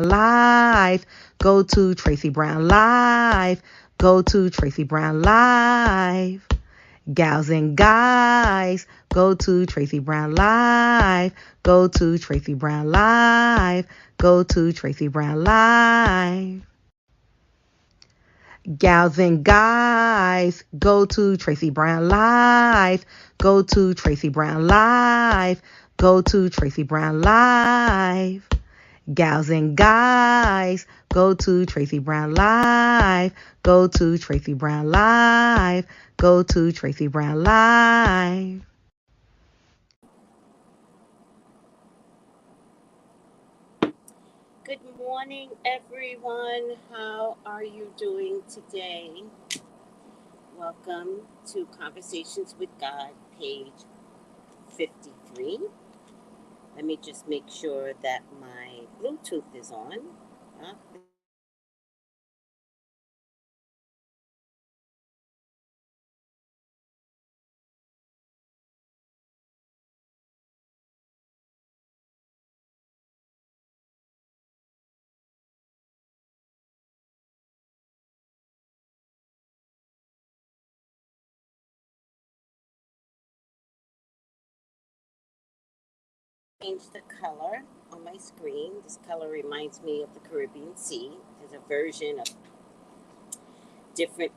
Live. Go to Tracey Brown Live. Go to Tracey Brown Live. Gals and guys, go to Tracey Brown Live. Go to Tracey Brown Live. Go to Tracey Brown Live. Gals and guys, go to Tracey Brown Live. Go to Tracey Brown Live. Go to Tracey Brown Live. Gals and guys, go to Tracey Brown Live. Go to Tracey Brown Live. Go to Tracey Brown Live. Good morning, everyone. How are you doing today? Welcome to Conversations with God, page 53. Let me just make sure that my Bluetooth is on. Change the color on my screen. This color reminds me of the Caribbean Sea. There's a version of different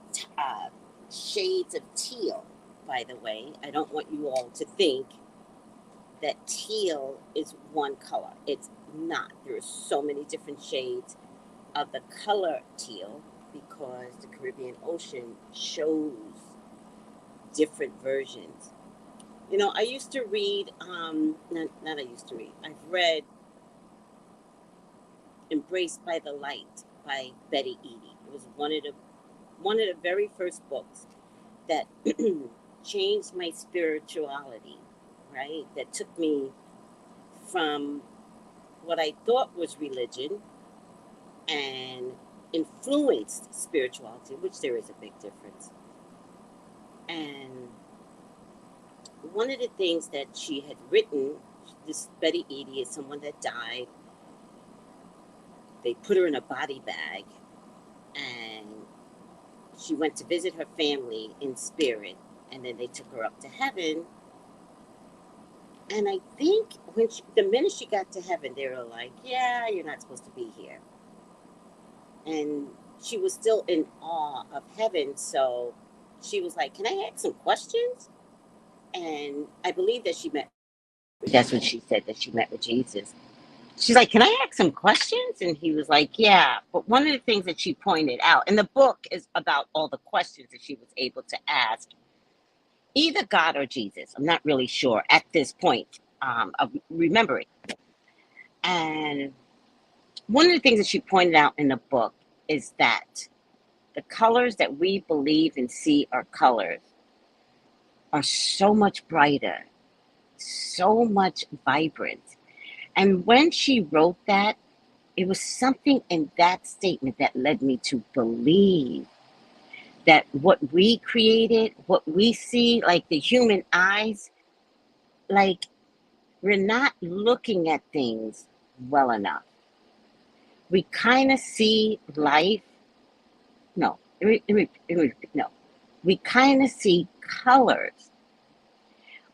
shades of teal, by the way. I don't want you all to think that teal is one color. It's not. There are so many different shades of the color teal because the Caribbean Ocean shows different versions. You know, I used to read, I've read Embraced by the Light by Betty Eadie. It was one of the very first books that changed my spirituality, right? That took me from what I thought was religion and influenced spirituality, which there is a big difference. And one of the things that she had written, this Betty Eadie is someone that died. They put her in a body bag and she went to visit her family in spirit, and then they took her up to heaven. And I think the minute she got to heaven, they were like, yeah, you're not supposed to be here. And she was still in awe of heaven, so she was like, can I ask some questions? And I believe that that's what she said, that she met with Jesus. She's like, can I ask some questions? And he was like, yeah. But one of the things that she pointed out, and the book is about all the questions that she was able to ask, either God or Jesus. I'm not really sure at this point of remembering. And one of the things that she pointed out in the book is that the colors that we believe and see are colors are so much brighter, so much vibrant. And when she wrote that, it was something in that statement that led me to believe that what we created, what we see, like the human eyes, like we're not looking at things well enough. We kind of see life. No. We kind of see colors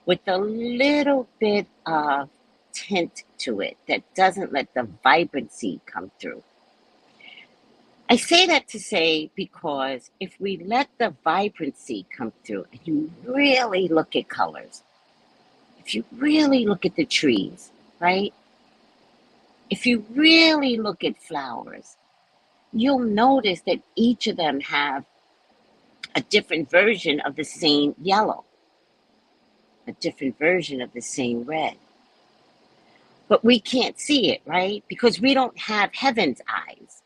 with a little bit of tint to it that doesn't let the vibrancy come through. I say that to say because if we let the vibrancy come through and you really look at colors, if you really look at the trees, right? If you really look at flowers, you'll notice that each of them have a different version of the same yellow, a different version of the same red. But we can't see it, right? Because we don't have heaven's eyes.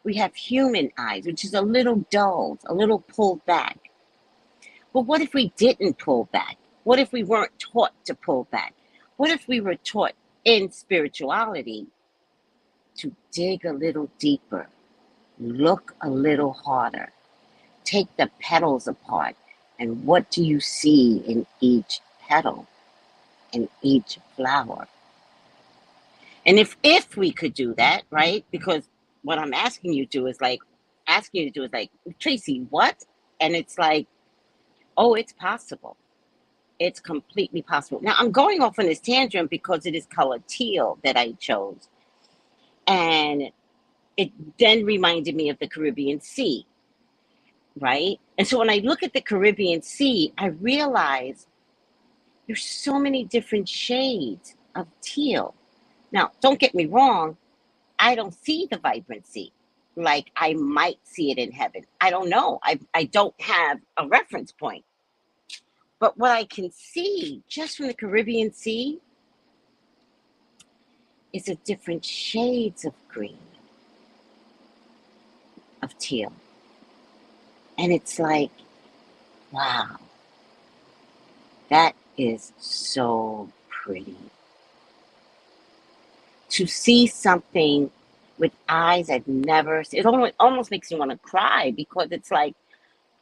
We have human eyes, which is a little dulled, a little pulled back. But what if we didn't pull back? What if we weren't taught to pull back? What if we were taught in spirituality to dig a little deeper, look a little harder, take the petals apart, and what do you see in each petal, in each flower? And if we could do that, right? Because what I'm asking you to do is like, Tracy, what? And it's like, oh, it's possible. It's completely possible. Now, I'm going off on this tangent because it is color teal that I chose. And it then reminded me of the Caribbean Sea, right? And so when I look at the Caribbean Sea, I realize there's so many different shades of teal. Now, don't get me wrong, I don't see the vibrancy like I might see it in heaven. I don't know. I don't have a reference point. But what I can see just from the Caribbean Sea is a different shades of green, of teal. And it's like, wow, that is so pretty. To see something with eyes I've never seen, it almost makes me want to cry because it's like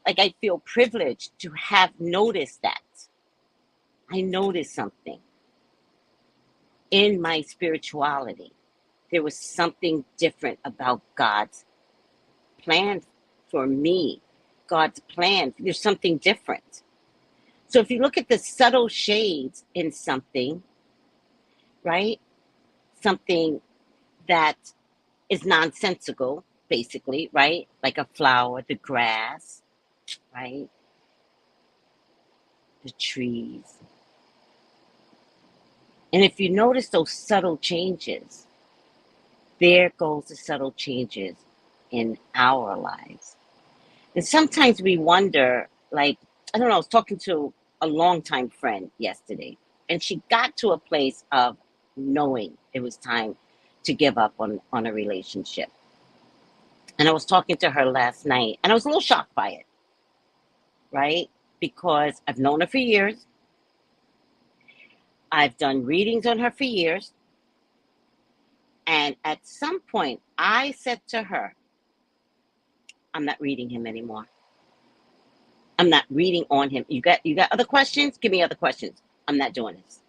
I feel privileged to have noticed that. I noticed something in my spirituality. There was something different about God's plan for me, God's plan. There's something different. So if you look at the subtle shades in something, right? Something that is nonsensical, basically, right? Like a flower, the grass, right? The trees. And if you notice those subtle changes, there goes the subtle changes in our lives. And sometimes we wonder, like, I don't know, I was talking to a longtime friend yesterday, and she got to a place of knowing it was time to give up on a relationship. And I was talking to her last night, and I was a little shocked by it, right? Because I've known her for years. I've done readings on her for years. And at some point, I said to her, I'm not reading him anymore. I'm not reading on him. You got other questions? Give me other questions. I'm not doing this.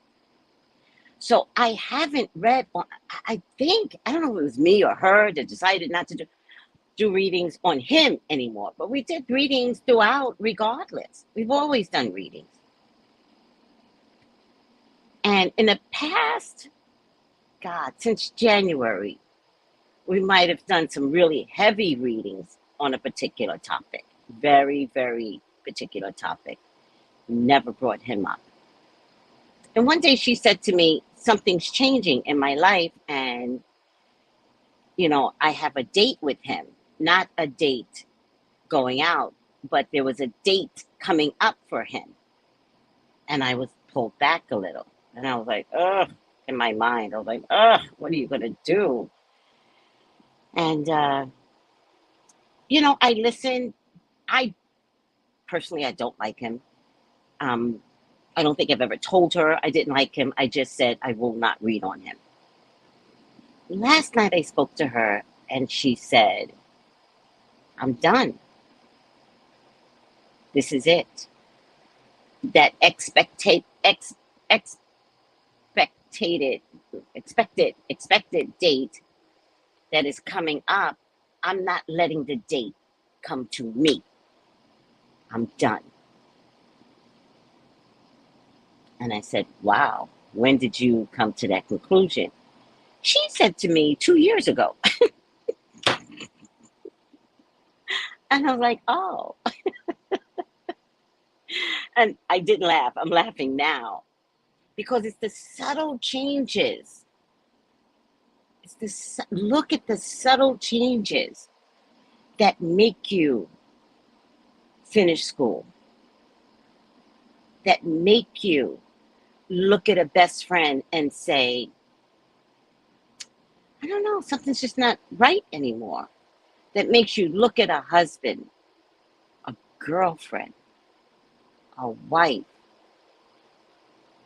So I haven't read on, I think, I don't know if it was me or her that decided not to do readings on him anymore. But we did readings throughout regardless. We've always done readings. And in the past, God, since January, we might have done some really heavy readings on a particular topic. Very, very particular topic. Never brought him up. And one day she said to me, something's changing in my life, and, I have a date with him. Not a date going out, but there was a date coming up for him. And I was pulled back a little. And I was like, ugh, in my mind. I was like, ugh, what are you going to do? And, I listened. I don't like him. I don't think I've ever told her I didn't like him. I just said I will not read on him. Last night I spoke to her and she said, I'm done. This is it. That expected date that is coming up, I'm not letting the date come to me. I'm done. And I said, wow, when did you come to that conclusion? She said to me 2 years ago. And I was like, oh. And I didn't laugh. I'm laughing now. Because it's the subtle changes. Look at the subtle changes that make you finish school. That make you look at a best friend and say, I don't know, something's just not right anymore. That makes you look at a husband, a girlfriend, a wife.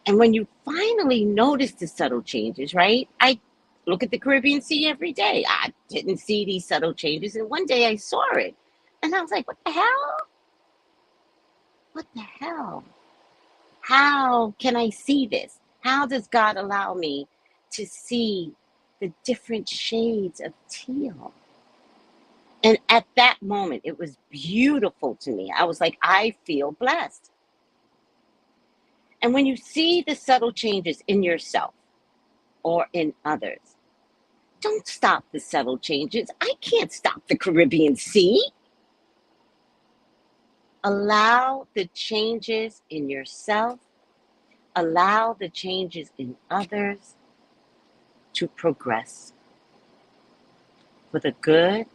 And when you finally notice the subtle changes, right? I look at the Caribbean Sea every day. I didn't see these subtle changes. And one day I saw it. And I was like, what the hell? What the hell? How can I see this? How does God allow me to see the different shades of teal. And at that moment, it was beautiful to me. I was like, I feel blessed. And when you see the subtle changes in yourself or in others, don't stop the subtle changes. I can't stop the Caribbean Sea. Allow the changes in yourself, allow the changes in others to progress for the good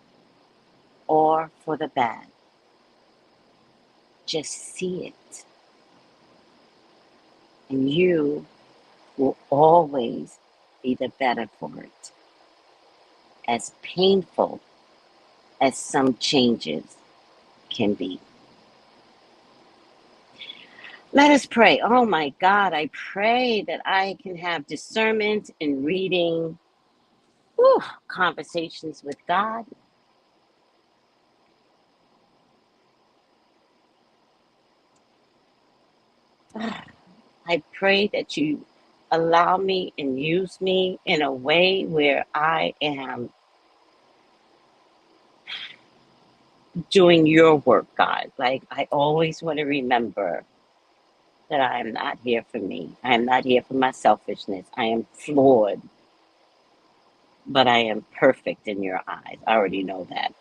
or for the bad. Just see it. And you will always be the better for it. As painful as some changes can be. Let us pray. Oh my God, I pray that I can have discernment in reading conversations with God. I pray that you allow me and use me in a way where I am doing your work, God. Like, I always want to remember that I am not here for me. I am not here for my selfishness. I am flawed, but I am perfect in your eyes. I already know that.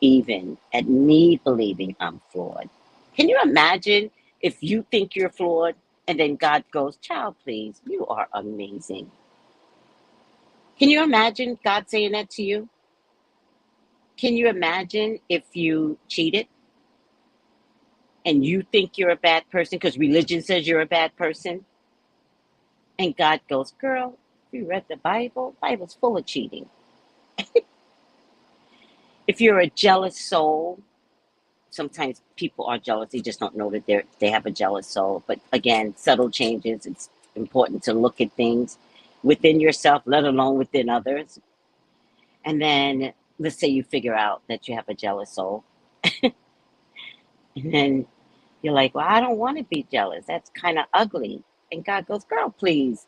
Even at me believing I'm flawed. Can you imagine if you think you're flawed and then God goes, child, please, you are amazing. Can you imagine God saying that to you? Can you imagine if you cheated and you think you're a bad person because religion says you're a bad person? And God goes, girl, you read the Bible? The Bible's full of cheating. If you're a jealous soul, sometimes people are jealous. They just don't know that they have a jealous soul. But again, subtle changes. It's important to look at things within yourself, let alone within others. And then let's say you figure out that you have a jealous soul. And then you're like, well, I don't want to be jealous. That's kind of ugly. And God goes, girl, please.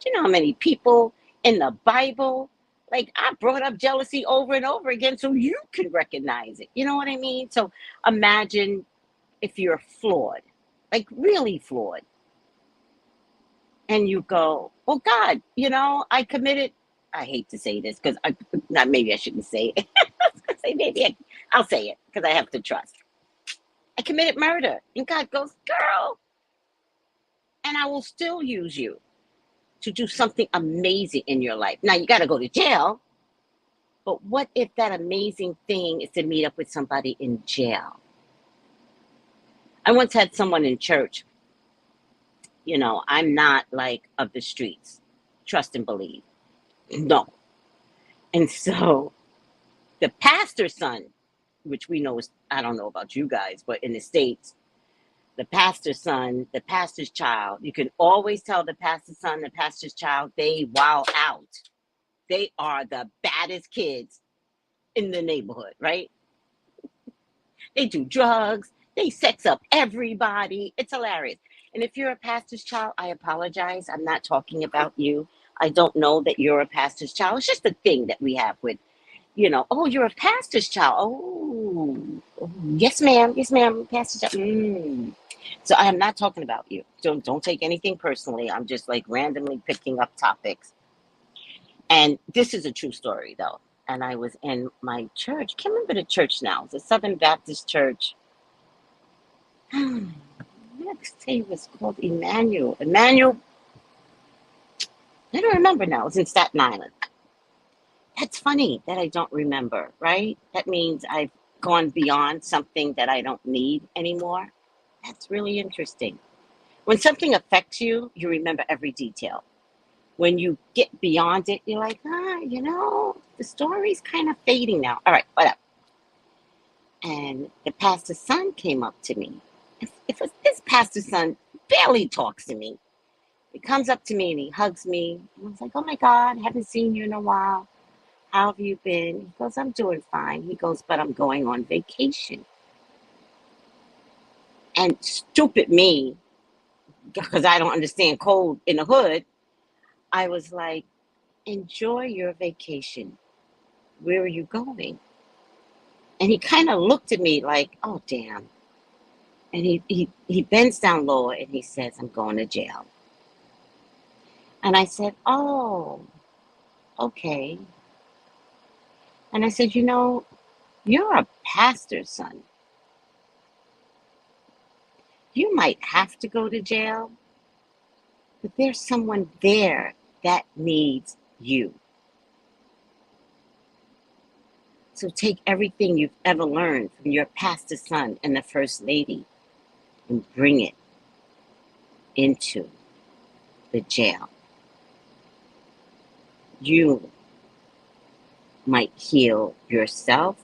Do you know how many people in the Bible, like, I brought up jealousy over and over again so you can recognize it. You know what I mean? So imagine if you're flawed, like really flawed. And you go, oh God, I committed, I hate to say this because maybe I shouldn't say it. I'll say it because I have to trust. I committed murder. And God goes, girl, and I will still use you to do something amazing in your life. Now you got to go to jail. But what if that amazing thing is to meet up with somebody in jail? I once had someone in church, I'm not like of the streets, trust and believe. No. And so the pastor's son, which we know is, I don't know about you guys, but in the States, the pastor's son, the pastor's child, you can always tell the pastor's son, the pastor's child, they wild out. They are the baddest kids in the neighborhood, right? They do drugs. They sex up everybody. It's hilarious. And if you're a pastor's child, I apologize. I'm not talking about you. I don't know that you're a pastor's child. It's just a thing that we have with, oh, you're a pastor's child. Oh, yes, ma'am. Yes, ma'am. Pastor's child. So I am not talking about you. Don't take anything personally. I'm just like randomly picking up topics. And this is a true story, though. And I was in my church. Can't remember the church now. It's a Southern Baptist church. Let's say it was called Emmanuel. I don't remember now. It's in Staten Island. That's funny that I don't remember, right? That means I've gone beyond something that I don't need anymore. That's really interesting. When something affects you, you remember every detail. When you get beyond it, you're like, the story's kind of fading now. All right, whatever. And the pastor's son came up to me. This pastor's son barely talks to me. He comes up to me and he hugs me. And I was like, oh my God, haven't seen you in a while. How have you been? He goes, I'm doing fine. He goes, but I'm going on vacation. And stupid me, because I don't understand code in the hood, I was like, enjoy your vacation. Where are you going? And he kind of looked at me like, oh, damn. And he bends down lower and he says, I'm going to jail. And I said, oh, okay. And I said, you're a pastor's son. You might have to go to jail, but there's someone there that needs you. So take everything you've ever learned from your pastor's son and the first lady and bring it into the jail. You might heal yourself,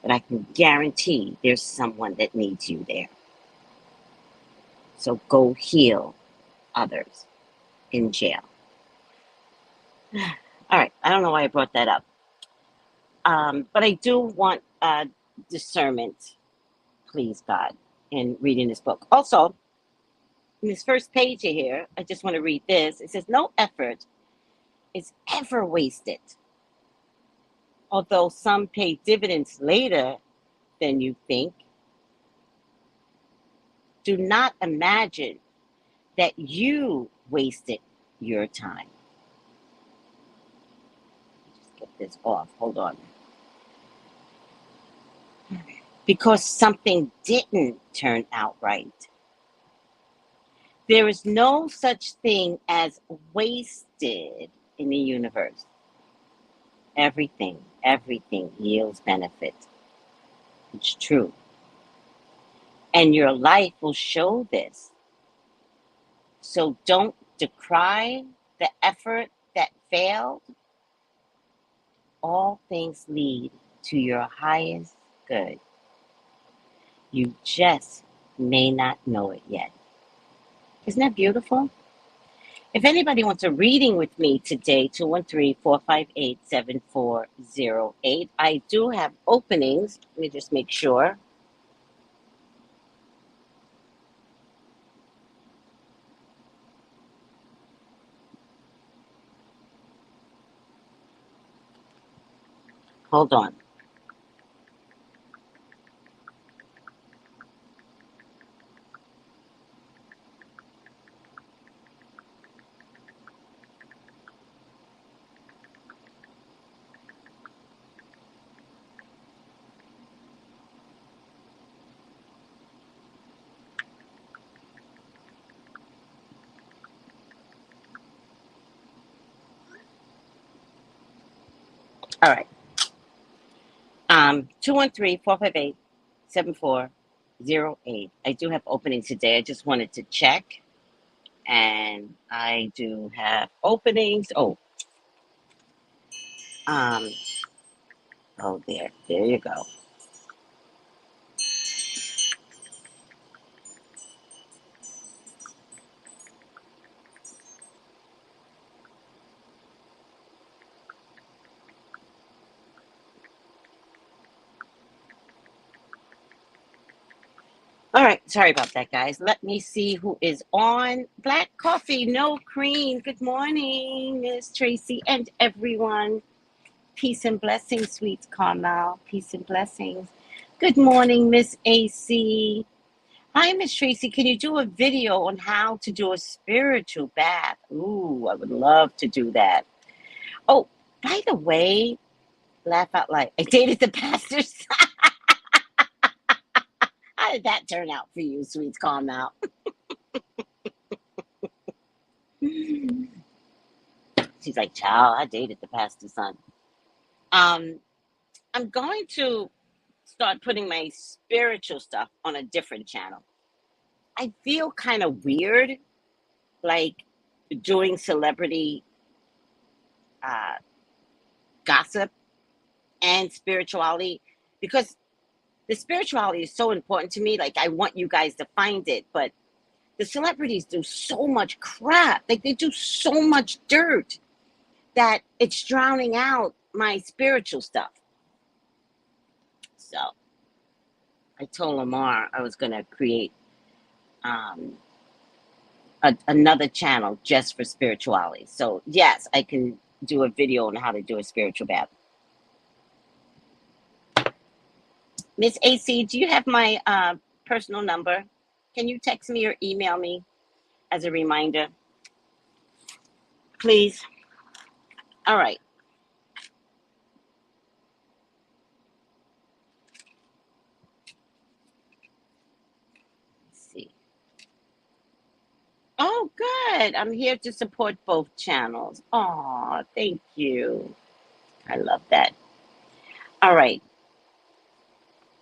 but I can guarantee there's someone that needs you there. So go heal others in jail. All right, I don't know why I brought that up. But I do want discernment, please, God, in reading this book. Also, in this first page here, I just want to read this. It says, no effort is ever wasted. Although some pay dividends later than you think, do not imagine that you wasted your time. Just get this off. Hold on. Because something didn't turn out right. There is no such thing as wasted in the universe. Everything yields benefit. It's true. And your life will show this. So don't decry the effort that failed. All things lead to your highest good. You just may not know it yet. Isn't that beautiful? If anybody wants a reading with me today, 213-458-7408. I do have openings. Let me just make sure. Hold on. All right. 213-458-7408. I do have openings today. I just wanted to check. And I do have openings. There you go. All right, sorry about that, guys. Let me see who is on. Black coffee, no cream. Good morning, Miss Tracy and everyone. Peace and blessings, sweet Carmel. Peace and blessings. Good morning, Miss AC. Hi, Miss Tracy. Can you do a video on how to do a spiritual bath? Ooh, I would love to do that. Oh, by the way, laugh out loud. I dated the pastor's son. How did that turn out for you, sweet Carmel? She's like, child, I dated the pastor's son. I'm going to start putting my spiritual stuff on a different channel. I feel kind of weird, like doing celebrity gossip and spirituality, because the spirituality is so important to me. Like, I want you guys to find it, but the celebrities do so much crap. Like, they do so much dirt that it's drowning out my spiritual stuff. So I told Lamar I was going to create a another channel just for spirituality. So yes, I can do a video on how to do a spiritual bath. Miss AC, do you have my personal number? Can you text me or email me as a reminder, please? All right. Let's see. Oh, good. I'm here to support both channels. Oh, thank you. I love that. All right.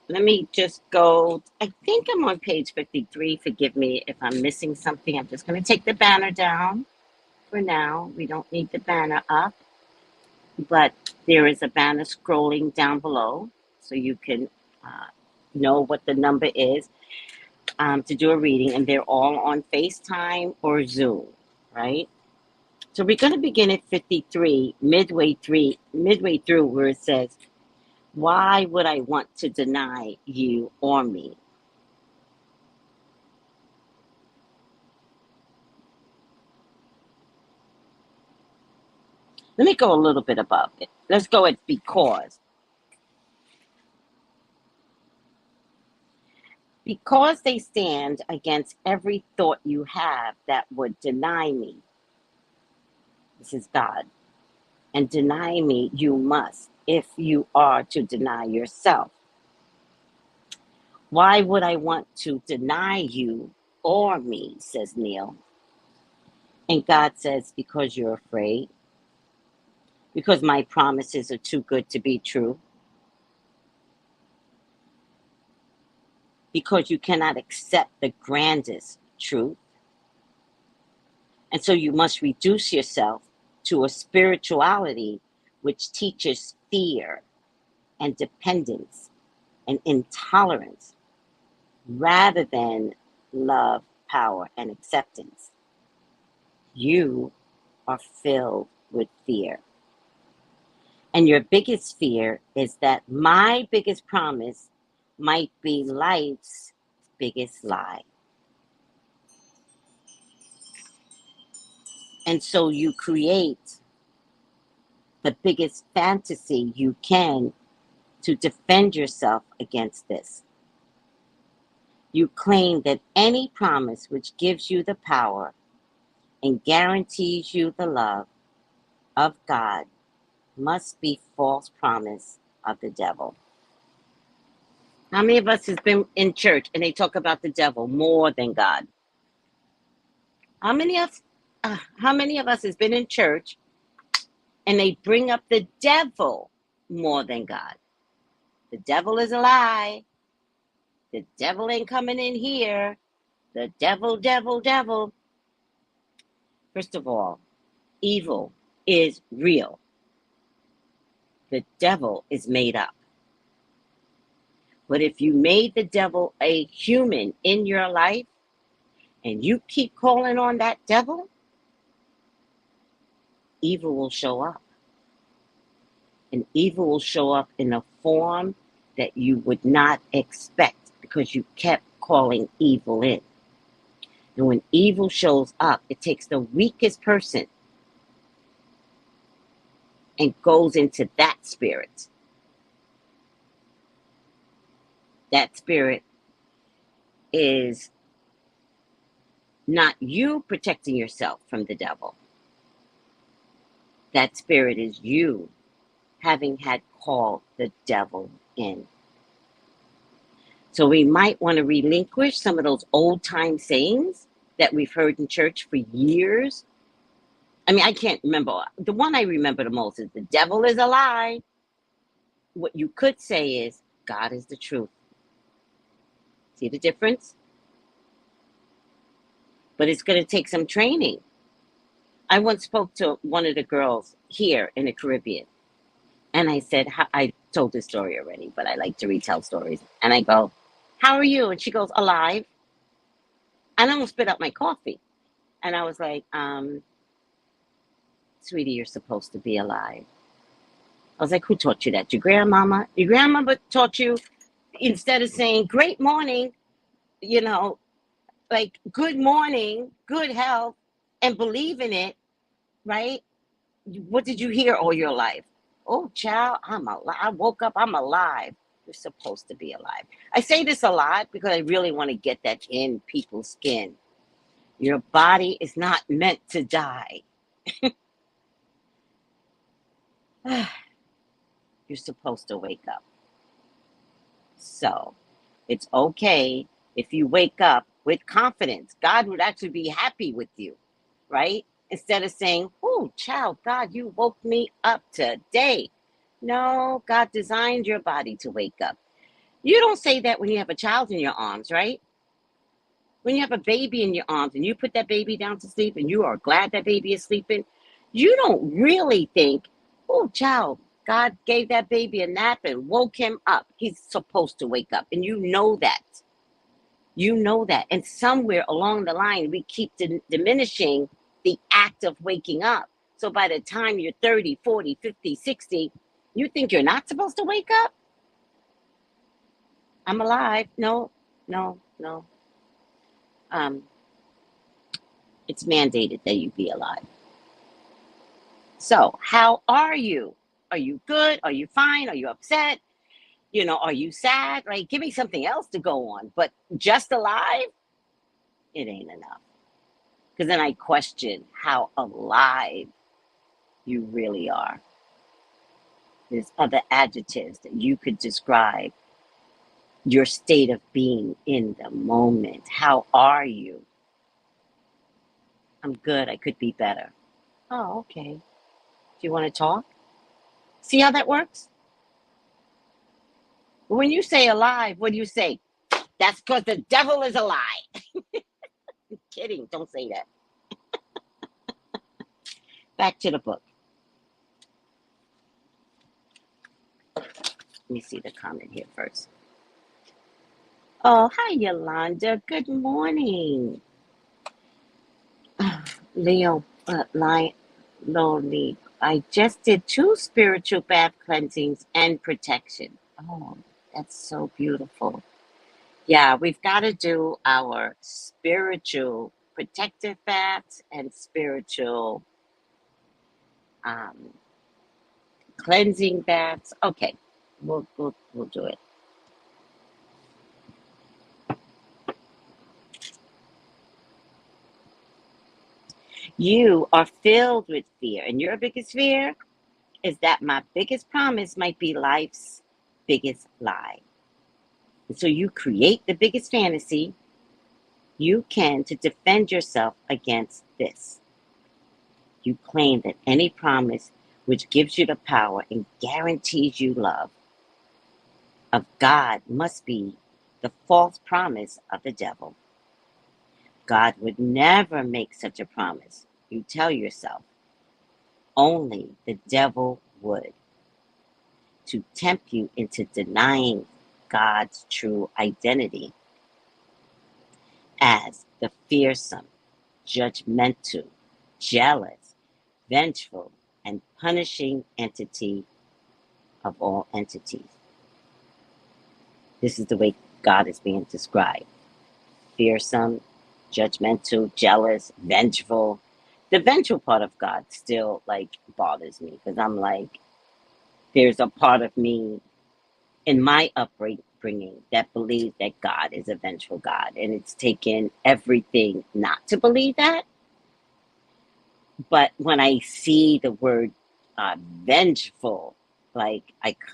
Let me just go. I think I'm on page 53. Forgive me if I'm missing something. I'm just going to take the banner down for now. We don't need the banner up, but there is a banner scrolling down below so you can know what the number is to do a reading, and they're all on FaceTime or Zoom, right? So we're going to begin at 53, midway through, where it says, "Why would I want to deny you or me?" Let me go a little bit above it. Let's go at because. Because they stand against every thought you have that would deny me. This is God. And deny me you must, if you are to deny yourself. Why would I want to deny you or me, says Neil. And God says, because you're afraid. Because my promises are too good to be true. Because you cannot accept the grandest truth. And so you must reduce yourself to a spirituality which teaches fear and dependence and intolerance rather than love, power, and acceptance. You are filled with fear. And your biggest fear is that my biggest promise might be life's biggest lie. And so you create the biggest fantasy you can to defend yourself against this. You claim that any promise which gives you the power and guarantees you the love of God must be false promise of the devil. How many of us has been in church and they talk about the devil more than God? How many of us has been in church and they bring up the devil more than God? The devil is a lie. The devil ain't coming in here. The devil, devil, devil. First of all, evil is real. The devil is made up. But if you made the devil a human in your life and you keep calling on that devil, evil will show up. And evil will show up in a form that you would not expect because you kept calling evil in. And when evil shows up, it takes the weakest person and goes into that spirit. That spirit is not you protecting yourself from the devil. That spirit is you having had called the devil in. So we might want to relinquish some of those old time sayings that we've heard in church for years. I mean, I can't remember. The one I remember the most is the devil is a lie. What you could say is God is the truth. See the difference? But it's going to take some training. I once spoke to one of the girls here in the Caribbean. And I said, I told this story already, but I like to retell stories. And I go, how are you? And she goes, alive. And I almost spit out my coffee. And I was like, sweetie, you're supposed to be alive. I was like, who taught you that? Your grandmama? Your grandmama taught you, instead of saying, great morning, like good morning, good health, and believe in it, right? What did you hear all your life? Oh, child, I'm alive. I woke up, I'm alive. You're supposed to be alive. I say this a lot because I really want to get that in people's skin. Your body is not meant to die. You're supposed to wake up. So it's okay if you wake up with confidence. God would actually be happy with you, right? Instead of saying, oh, child, God, you woke me up today. No, God designed your body to wake up. You don't say that when you have a child in your arms, right? When you have a baby in your arms and you put that baby down to sleep and you are glad that baby is sleeping, you don't really think, oh, child, God gave that baby a nap and woke him up. He's supposed to wake up. And you know that. You know that. And somewhere along the line, we keep diminishing the act of waking up. So by the time you're 30, 40, 50, 60, you think you're not supposed to wake up? I'm alive. No, no, no. It's mandated that you be alive. So how are you? Are you good? Are you fine? Are you upset? Are you sad? Right? Give me something else to go on. But just alive, it ain't enough. Because then I question how alive you really are. There's other adjectives that you could describe your state of being in the moment. How are you? I'm good. I could be better. Oh, okay. Do you want to talk? See how that works? When you say alive, what do you say? That's because the devil is a lie. Kidding. Don't say that. Back to the book. Let me see the comment here first. Oh, hi, Yolanda. Good morning. Leo, lonely. I just did 2 spiritual bath cleansings and protection. Oh, that's so beautiful. Yeah, we've got to do our spiritual protective baths and spiritual um, cleansing baths. Okay, we'll do it. You are filled with fear, and your biggest fear is that my biggest promise might be life's biggest lie. And so you create the biggest fantasy you can to defend yourself against this. You claim that any promise which gives you the power and guarantees you love of God must be the false promise of the devil. God would never make such a promise, you tell yourself. Only the devil would, to tempt you into denying God's true identity as the fearsome, judgmental, jealous, vengeful, and punishing entity of all entities. This is the way God is being described. Fearsome, judgmental, jealous, vengeful. The vengeful part of God still bothers me because I'm like, there's a part of me in my upbringing that believes that God is a vengeful God, and it's taken everything not to believe that. But when I see the word vengeful, I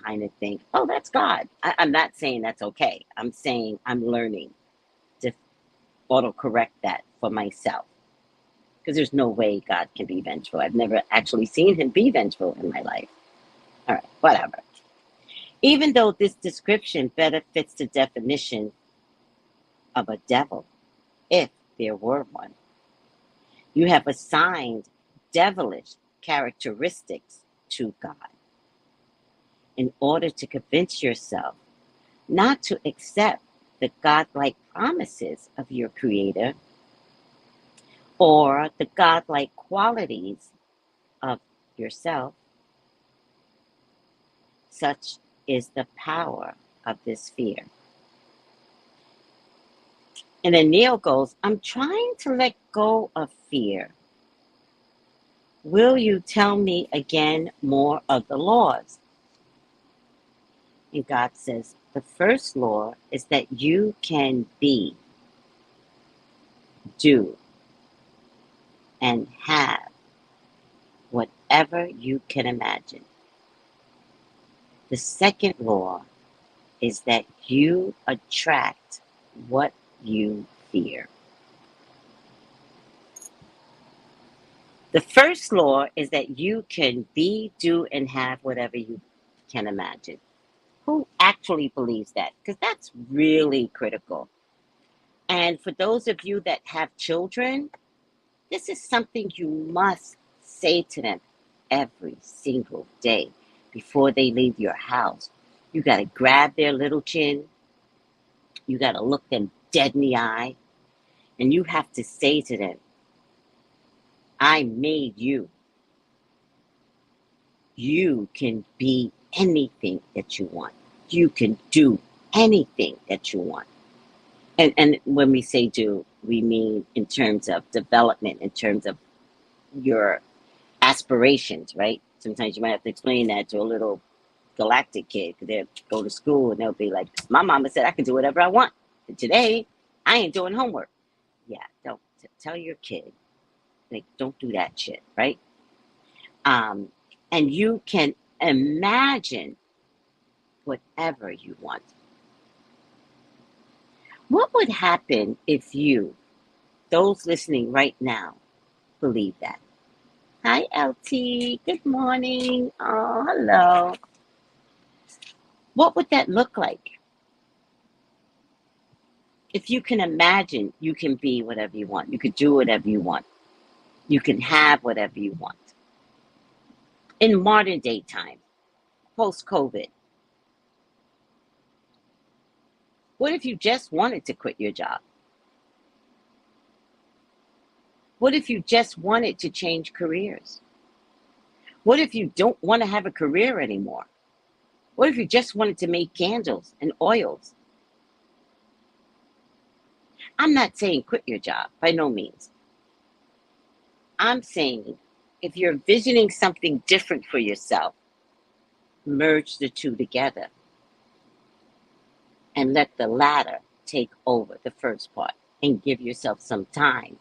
kind of think, oh, that's God. I'm not saying that's okay. I'm saying I'm learning to autocorrect that for myself. Because there's no way God can be vengeful. I've never actually seen him be vengeful in my life. All right, whatever. Even though this description better fits the definition of a devil, if there were one, you have assigned devilish characteristics to God in order to convince yourself not to accept the godlike promises of your Creator or the godlike qualities of yourself. Such is the power of this fear. And then Neil goes, I'm trying to let go of fear. Will you tell me again more of the laws? And God says, the first law is that you can be, do, and have whatever you can imagine. The second law is that you attract what you fear. The first law is that you can be, do, and have whatever you can imagine. Who actually believes that? Because that's really critical. And for those of you that have children, this is something you must say to them every single day before they leave your house. You got to grab their little chin. You got to look them dead in the eye. And you have to say to them, I made you. You can be anything that you want. You can do anything that you want. And when we say do, we mean in terms of development, in terms of your aspirations, right? Sometimes you might have to explain that to a little galactic kid because they'll go to school and they'll be like, my mama said I can do whatever I want. And today, I ain't doing homework. Yeah, don't tell your kid, like, don't do that shit, right? And you can imagine whatever you want. What would happen if you, those listening right now, believe that? Hi, LT. Good morning. Oh, hello. What would that look like? If you can imagine, you can be whatever you want. You could do whatever you want. You can have whatever you want. In modern day time, post-COVID, what if you just wanted to quit your job? What if you just wanted to change careers? What if you don't want to have a career anymore? What if you just wanted to make candles and oils? I'm not saying quit your job, by no means. I'm saying if you're envisioning something different for yourself, merge the two together and let the latter take over the first part and give yourself some time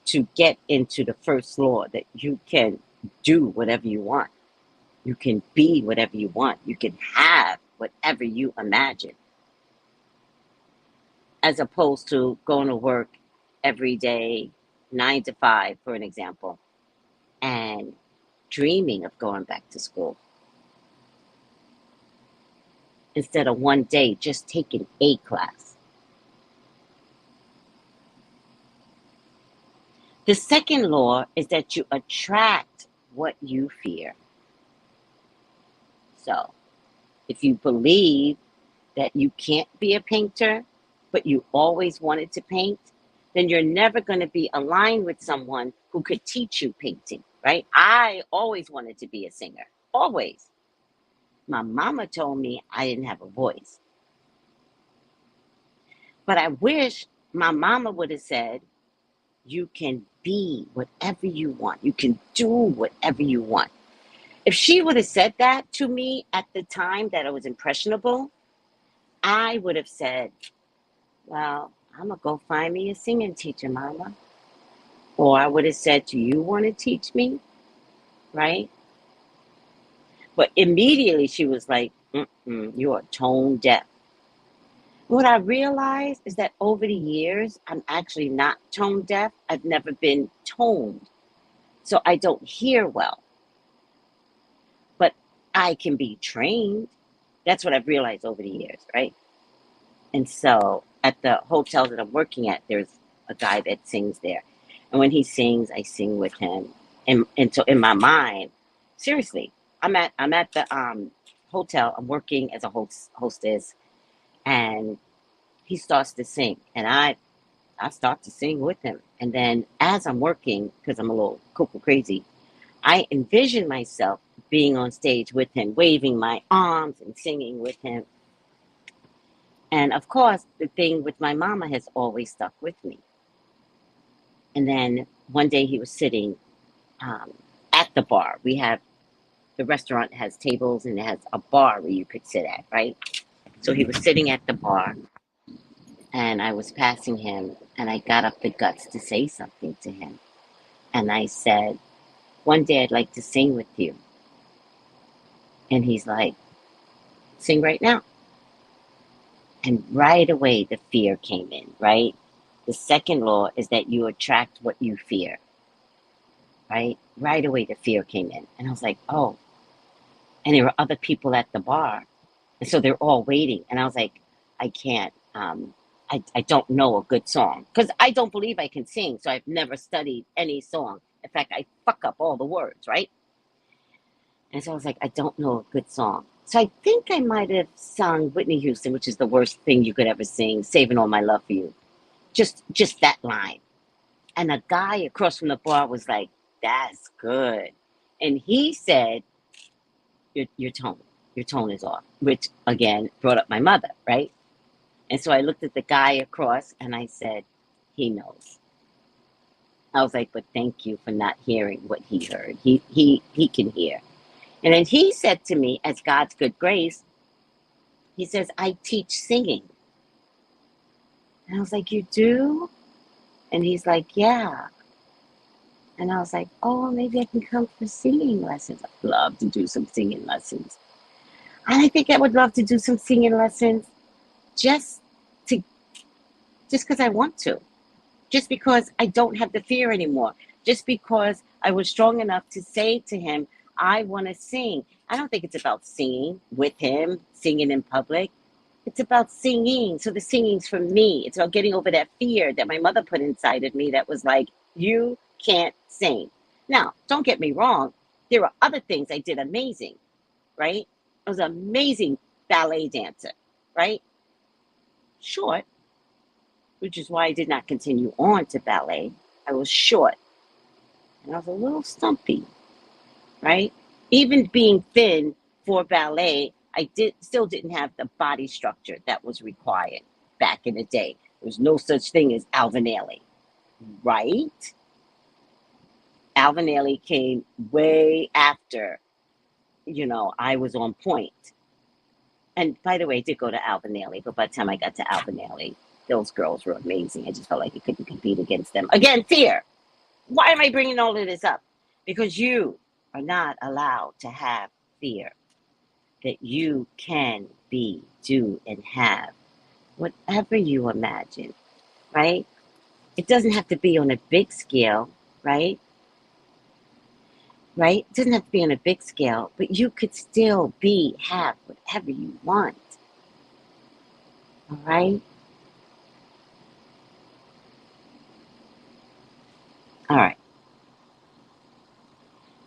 to get into the first law that you can do whatever you want. You can be whatever you want. You can have whatever you imagine. As opposed to going to work every day, 9 to 5, for an example, and dreaming of going back to school. Instead of one day just taking a class. The second law is that you attract what you fear. So, if you believe that you can't be a painter, but you always wanted to paint, then you're never going to be aligned with someone who could teach you painting, right? I always wanted to be a singer, always. My mama told me I didn't have a voice. But I wish my mama would have said, you can be whatever you want. You can do whatever you want. If she would have said that to me at the time that I was impressionable, I would have said, well, I'm going to go find me a singing teacher, mama. Or I would have said, do you want to teach me? Right? But immediately she was like, you are tone deaf. What I realized is that over the years, I'm actually not tone deaf. I've never been toned. So I don't hear well. But I can be trained. That's what I've realized over the years, right? And so at the hotel that I'm working at, there's a guy that sings there. And when he sings, I sing with him. And so in my mind, seriously, I'm at the hotel. I'm working as a hostess, and he starts to sing, and I start to sing with him. And then as I'm working, because I'm a little cuckoo crazy, I envision myself being on stage with him, waving my arms and singing with him. And of course, the thing with my mama has always stuck with me. And then one day he was sitting at the bar. The restaurant has tables and it has a bar where you could sit at, right? So he was sitting at the bar and I was passing him and I got up the guts to say something to him. And I said, one day I'd like to sing with you. And he's like, sing right now. And right away the fear came in, right? The second law is that you attract what you fear, right? Right away the fear came in. And I was like, oh. And there were other people at the bar. And so they're all waiting. And I was like, I can't, I don't know a good song. Because I don't believe I can sing. So I've never studied any song. In fact, I fuck up all the words, right? And so I was like, I don't know a good song. So I think I might have sung Whitney Houston, which is the worst thing you could ever sing, Saving All My Love for You. Just that line. And a guy across from the bar was like, that's good. And he said, your tone is off, which again brought up my mother, right? And so I looked at the guy across and I said, he knows. I was like, but thank you for not hearing what he heard. He can hear. And then he said to me, as God's good grace, he says, I teach singing. And I was like, you do? And he's like, yeah. And I was like, oh, maybe I can come for singing lessons. I'd love to do some singing lessons. And I think I would love to do some singing lessons just because I want to. Just because I don't have the fear anymore. Just because I was strong enough to say to him, I want to sing. I don't think it's about singing with him, singing in public. It's about singing. So the singing's for me. It's about getting over that fear that my mother put inside of me that was like, you can't sing. Now, don't get me wrong. There are other things I did amazing, right? I was an amazing ballet dancer, right? Short, which is why I did not continue on to ballet. I was short. And I was a little stumpy, right? Even being thin for ballet, I still didn't have the body structure that was required back in the day. There was no such thing as Alvin Ailey, right? Alvin Ailey came way after, I was on point. And by the way, I did go to Alvin Ailey, but by the time I got to Alvin Ailey, those girls were amazing. I just felt like I couldn't compete against them. Again, fear. Why am I bringing all of this up? Because you are not allowed to have fear. That you can be, do, and have whatever you imagine, right? It doesn't have to be on a big scale, right? Right? It doesn't have to be on a big scale, but you could still have whatever you want. All right? All right.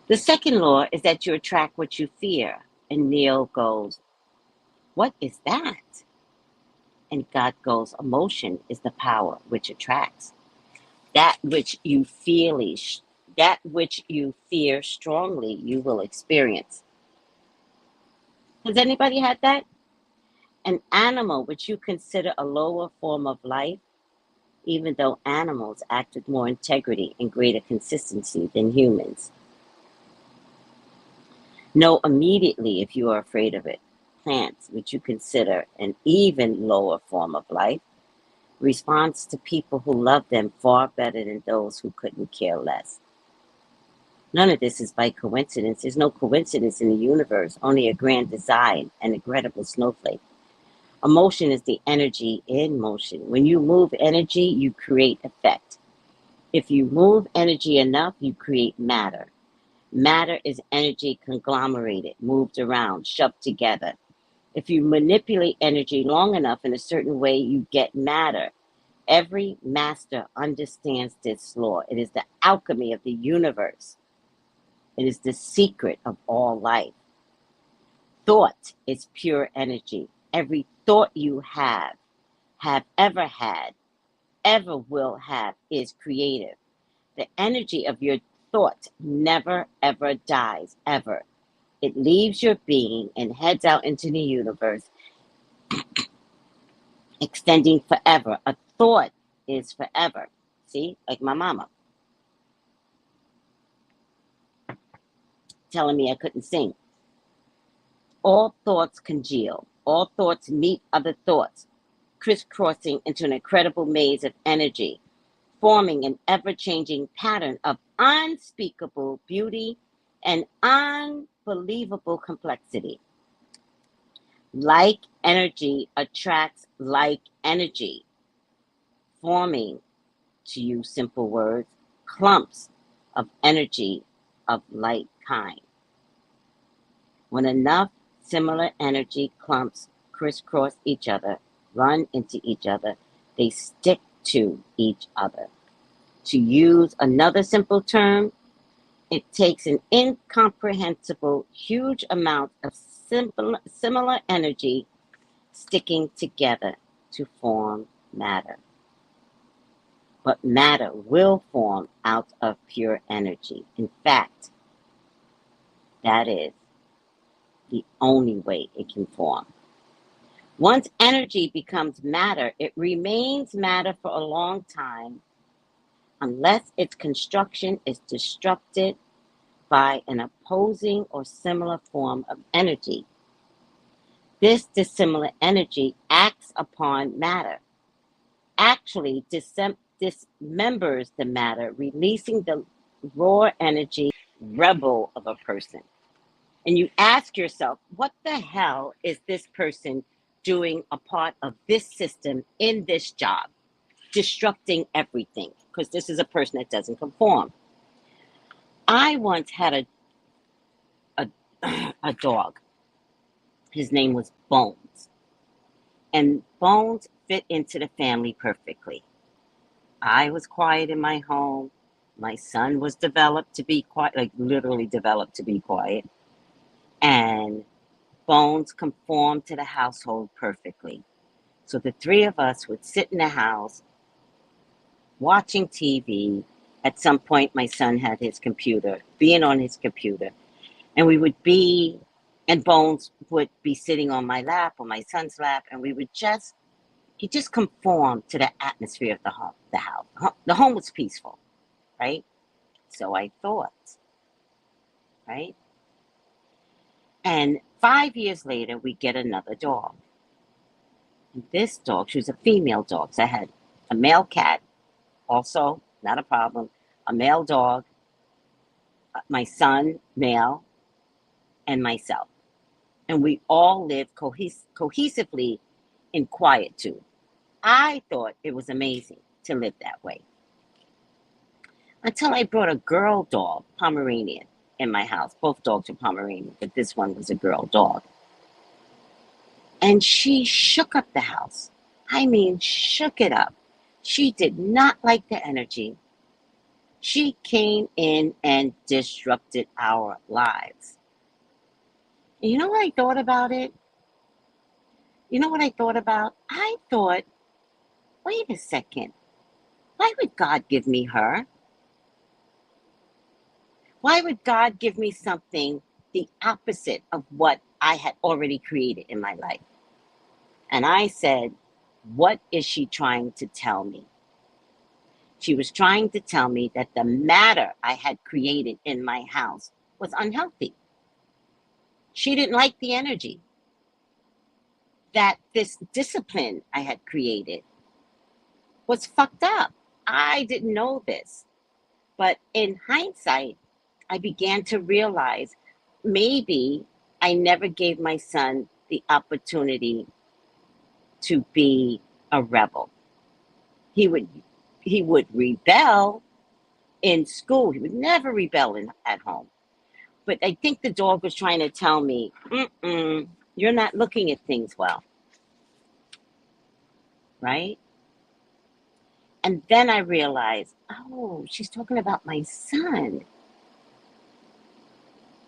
The second law is that you attract what you fear. And Neil goes, what is that? And God goes, emotion is the power which attracts. That which you fear strongly, you will experience. Has anybody had that? An animal which you consider a lower form of life, even though animals act with more integrity and greater consistency than humans. Know immediately if you are afraid of it. Plants, which you consider an even lower form of life, responds to people who love them far better than those who couldn't care less. None of this is by coincidence. There's no coincidence in the universe, only a grand design, an incredible snowflake. Emotion is the energy in motion. When you move energy, you create effect. If you move energy enough, you create matter. Matter is energy conglomerated, moved around, shoved together. If you manipulate energy long enough in a certain way, you get matter. Every master understands this law. It is the alchemy of the universe. It is the secret of all life. Thought is pure energy. Every thought you have ever had, ever will have, is creative. The energy of your thought never, ever dies, ever. It leaves your being and heads out into the universe extending forever. A thought is forever. See, like my mama telling me I couldn't sing. All thoughts congeal. All thoughts meet other thoughts, crisscrossing into an incredible maze of energy, forming an ever-changing pattern of unspeakable beauty and unbelievable complexity. Like energy attracts like energy, forming, to use simple words, clumps of energy of like kind. When enough similar energy clumps crisscross each other, run into each other, they stick to each other. To use another simple term, it takes an incomprehensible, huge amount of similar energy sticking together to form matter. But matter will form out of pure energy. In fact, that is the only way it can form. Once energy becomes matter, it remains matter for a long time unless its construction is disrupted by an opposing or similar form of energy. This dissimilar energy acts upon matter, actually dismembers the matter, releasing the raw energy rebel of a person. And you ask yourself, what the hell is this person doing a part of this system in this job, disrupting everything? Because this is a person that doesn't conform. I once had a dog. His name was Bones. And Bones fit into the family perfectly. I was quiet in my home. My son was developed to be quiet, like literally developed to be quiet. And Bones conformed to the household perfectly. So the three of us would sit in the house watching TV. At some point, my son had his computer, being on his computer. And we would be, and Bones would be sitting on my lap, on my son's lap, and he just conformed to the atmosphere of the house. The home was peaceful, right? So I thought, right? And 5 years later, we get another dog. And this dog, she was a female dog. So I had a male cat, also, not a problem, a male dog, my son, male, and myself. And we all lived cohesively in quietude. I thought it was amazing to live that way. Until I brought a girl dog, Pomeranian, in my house. Both dogs were Pomeranian, but this one was a girl dog. And she shook up the house. I mean, shook it up. She did not like the energy. She came in and disrupted our lives. And you know what I thought about it? You know what I thought about? I thought, wait a second. Why would God give me her? Why would God give me something the opposite of what I had already created in my life? And I said, what is she trying to tell me? She was trying to tell me that the matter I had created in my house was unhealthy. She didn't like the energy. That this discipline I had created was fucked up. I didn't know this. But in hindsight, I began to realize maybe I never gave my son the opportunity to be a rebel. He would rebel in school. He would never rebel at home. But I think the dog was trying to tell me, you're not looking at things well. Right? And then I realized, oh, she's talking about my son.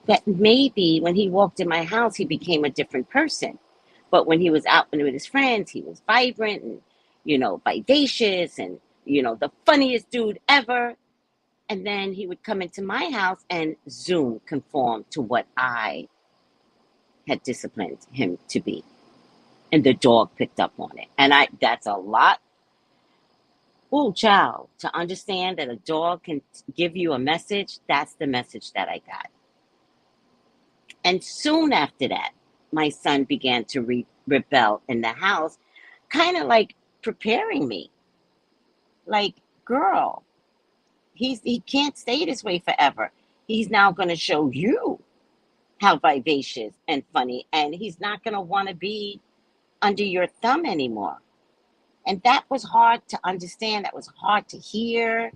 That maybe when he walked in my house, he became a different person. But when he was out with his friends, he was vibrant and, vivacious and, the funniest dude ever. And then he would come into my house and zoom, conform to what I had disciplined him to be. And the dog picked up on it. And that's a lot. Oh, child, to understand that a dog can give you a message, that's the message that I got. And soon after that, my son began to rebel in the house, kind of like preparing me. Like, girl, he can't stay this way forever. He's now going to show you how vivacious and funny, and he's not going to want to be under your thumb anymore. And that was hard to understand. That was hard to hear.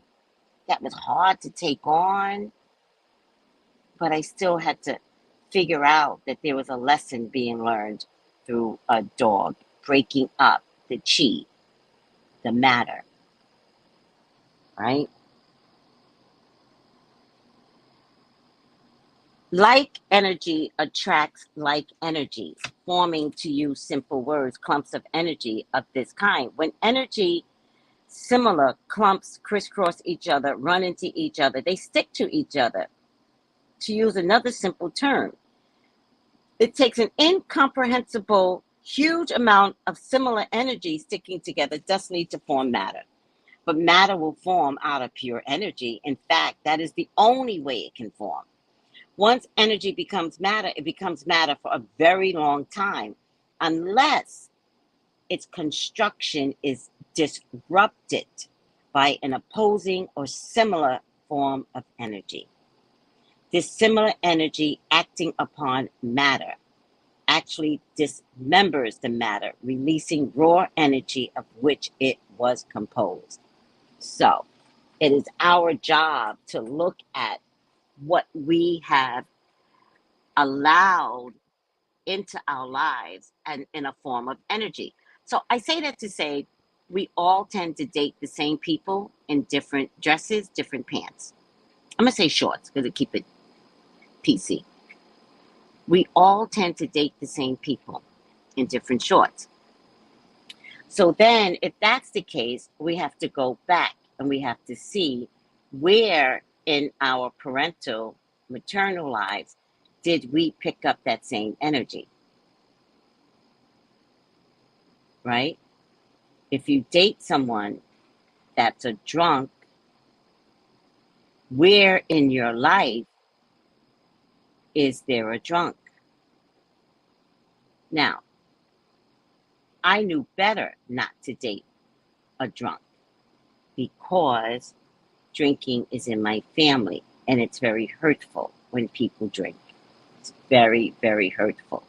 That was hard to take on. But I still had to figure out that there was a lesson being learned through a dog, breaking up the chi, the matter, right? Like energy attracts like energy, forming, to use simple words, clumps of energy of this kind. When energy similar clumps crisscross each other, run into each other, they stick to each other. To use another simple term, it takes an incomprehensible, huge amount of similar energy sticking together just need to form matter. But matter will form out of pure energy. In fact, that is the only way it can form. Once energy becomes matter, it becomes matter for a very long time, unless its construction is disrupted by an opposing or similar form of energy. This similar energy acting upon matter actually dismembers the matter, releasing raw energy of which it was composed. So it is our job to look at what we have allowed into our lives and in a form of energy. So I say that to say we all tend to date the same people in different dresses, different pants. I'm going to say shorts because it keep it PC. We all tend to date the same people in different shorts. So then if that's the case, we have to go back and we have to see where in our parental, maternal lives did we pick up that same energy, right? If you date someone that's a drunk, where in your life is there a drunk? Now, I knew better not to date a drunk because drinking is in my family and it's very hurtful when people drink. It's very, very hurtful.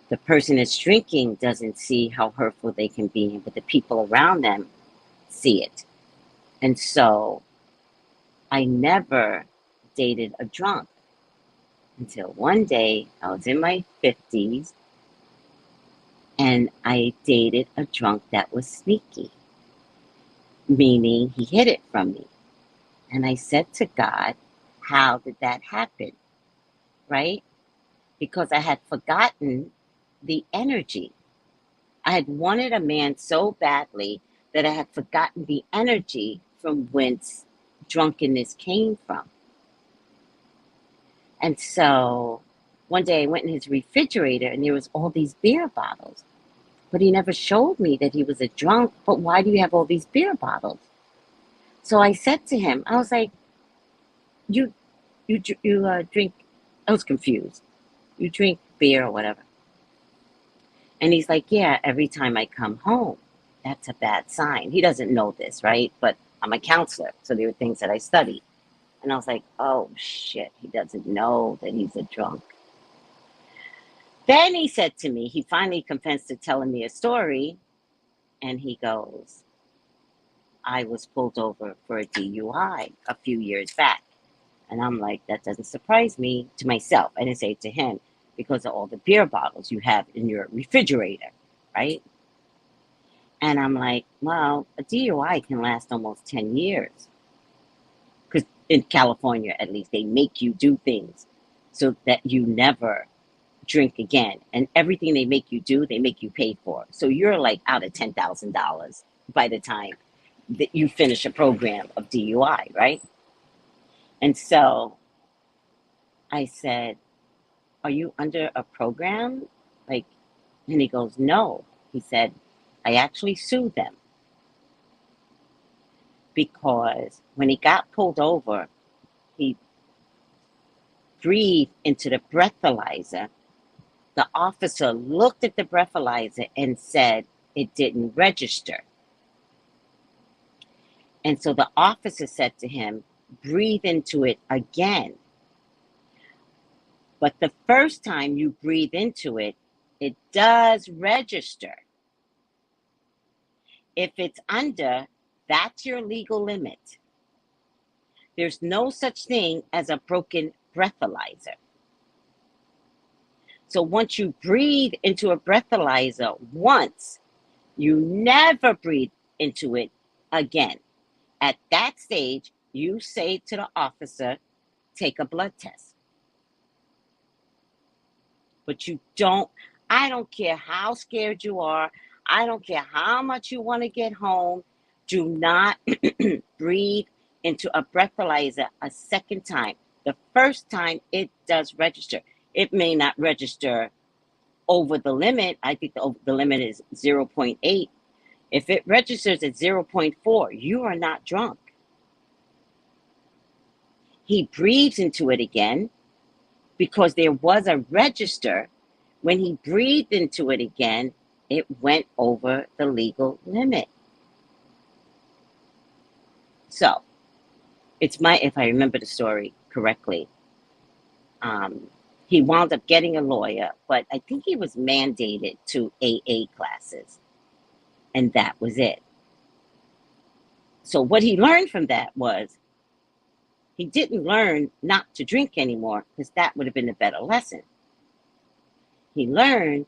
The person that's drinking doesn't see how hurtful they can be, but the people around them see it. And so I never dated a drunk until one day I was in my 50s and I dated a drunk that was sneaky, meaning he hid it from me. And I said to God, how did that happen? Right? Because I had forgotten the energy. I had wanted a man so badly that I had forgotten the energy from whence drunkenness came from. And so one day I went in his refrigerator and there was all these beer bottles. But he never showed me that he was a drunk. But why do you have all these beer bottles? So I said to him, I was like, you drink, I was confused. You drink beer or whatever. And he's like, yeah, every time I come home. That's a bad sign. He doesn't know this, right? But I'm a counselor, so there were things that I studied. And I was like, oh, shit, he doesn't know that he's a drunk. Then he said to me, he finally confessed to telling me a story, and he goes, I was pulled over for a DUI a few years back. And I'm like, that doesn't surprise me, to myself. I didn't say it to him because of all the beer bottles you have in your refrigerator, right? And I'm like, well, a DUI can last almost 10 years. Because in California, at least, they make you do things so that you never drink again. And everything they make you do, they make you pay for. So you're like out of $10,000 by the time that you finish a program of DUI, right? And so I said, are you under a program? Like, And he goes, no. He said, I actually sued them because when he got pulled over, he breathed into the breathalyzer. The officer looked at the breathalyzer and said it didn't register. And so the officer said to him, breathe into it again. But the first time you breathe into it, it does register. If it's under, that's your legal limit. There's no such thing as a broken breathalyzer. So once you breathe into a breathalyzer once, you never breathe into it again. At that stage, you say to the officer, take a blood test. But I don't care how scared you are. I don't care how much you want to get home. Do not breathe into a breathalyzer a second time. The first time it does register. It may not register over the limit. I think the limit is 0.8. If it registers at 0.4, you are not drunk. He breathes into it again because there was a register. When he breathed into it again, it went over the legal limit. So, if I remember the story correctly, he wound up getting a lawyer, but I think he was mandated to AA classes, and that was it. So what he learned from that was he didn't learn not to drink anymore, because that would have been a better lesson. He learned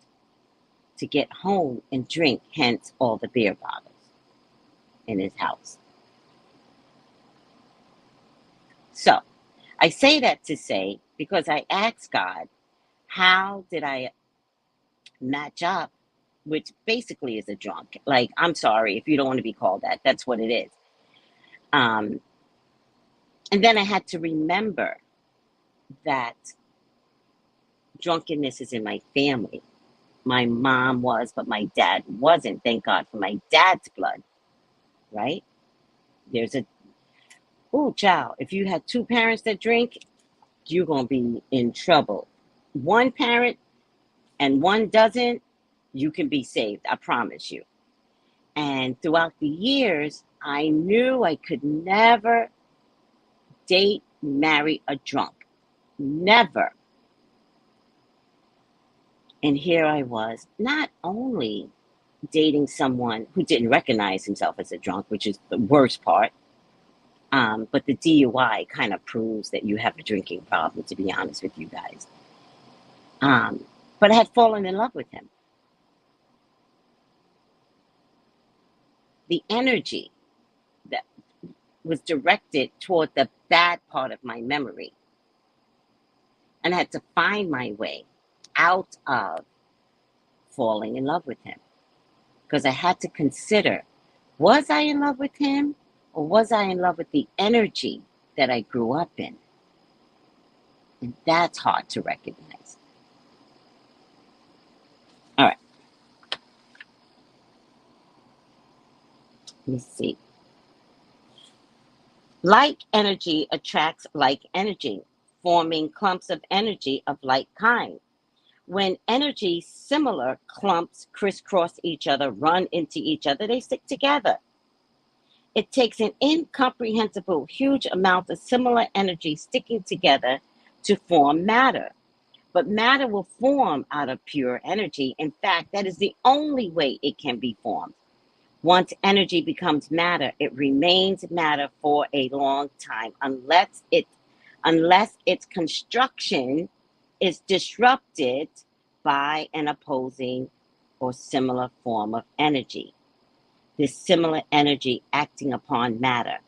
to get home and drink, hence all the beer bottles in his house. So I say that to say, because I asked God, how did I match up, which basically is a drunk. Like, I'm sorry if you don't want to be called that. That's what it is. And then I had to remember that drunkenness is in my family. My mom was, but my dad wasn't. Thank God for my dad's blood, right? Child, if you had two parents that drink, you're going to be in trouble. One parent and one doesn't, you can be saved, I promise you. And throughout the years, I knew I could never date, marry a drunk. Never. And here I was, not only dating someone who didn't recognize himself as a drunk, which is the worst part, but the DUI kind of proves that you have a drinking problem, to be honest with you guys. But I had fallen in love with him. The energy that was directed toward the bad part of my memory. And I had to find my way out of falling in love with him. Because I had to consider, was I in love with him, or was I in love with the energy that I grew up in? And that's hard to recognize. All right. Let me see. Like energy attracts like energy, forming clumps of energy of like kind. When energy similar clumps crisscross each other, run into each other, they stick together. It takes an incomprehensible, huge amount of similar energy sticking together to form matter. But matter will form out of pure energy. In fact, that is the only way it can be formed. Once energy becomes matter, it remains matter for a long time unless its construction is disrupted by an opposing or similar form of energy. This similar energy acting upon matter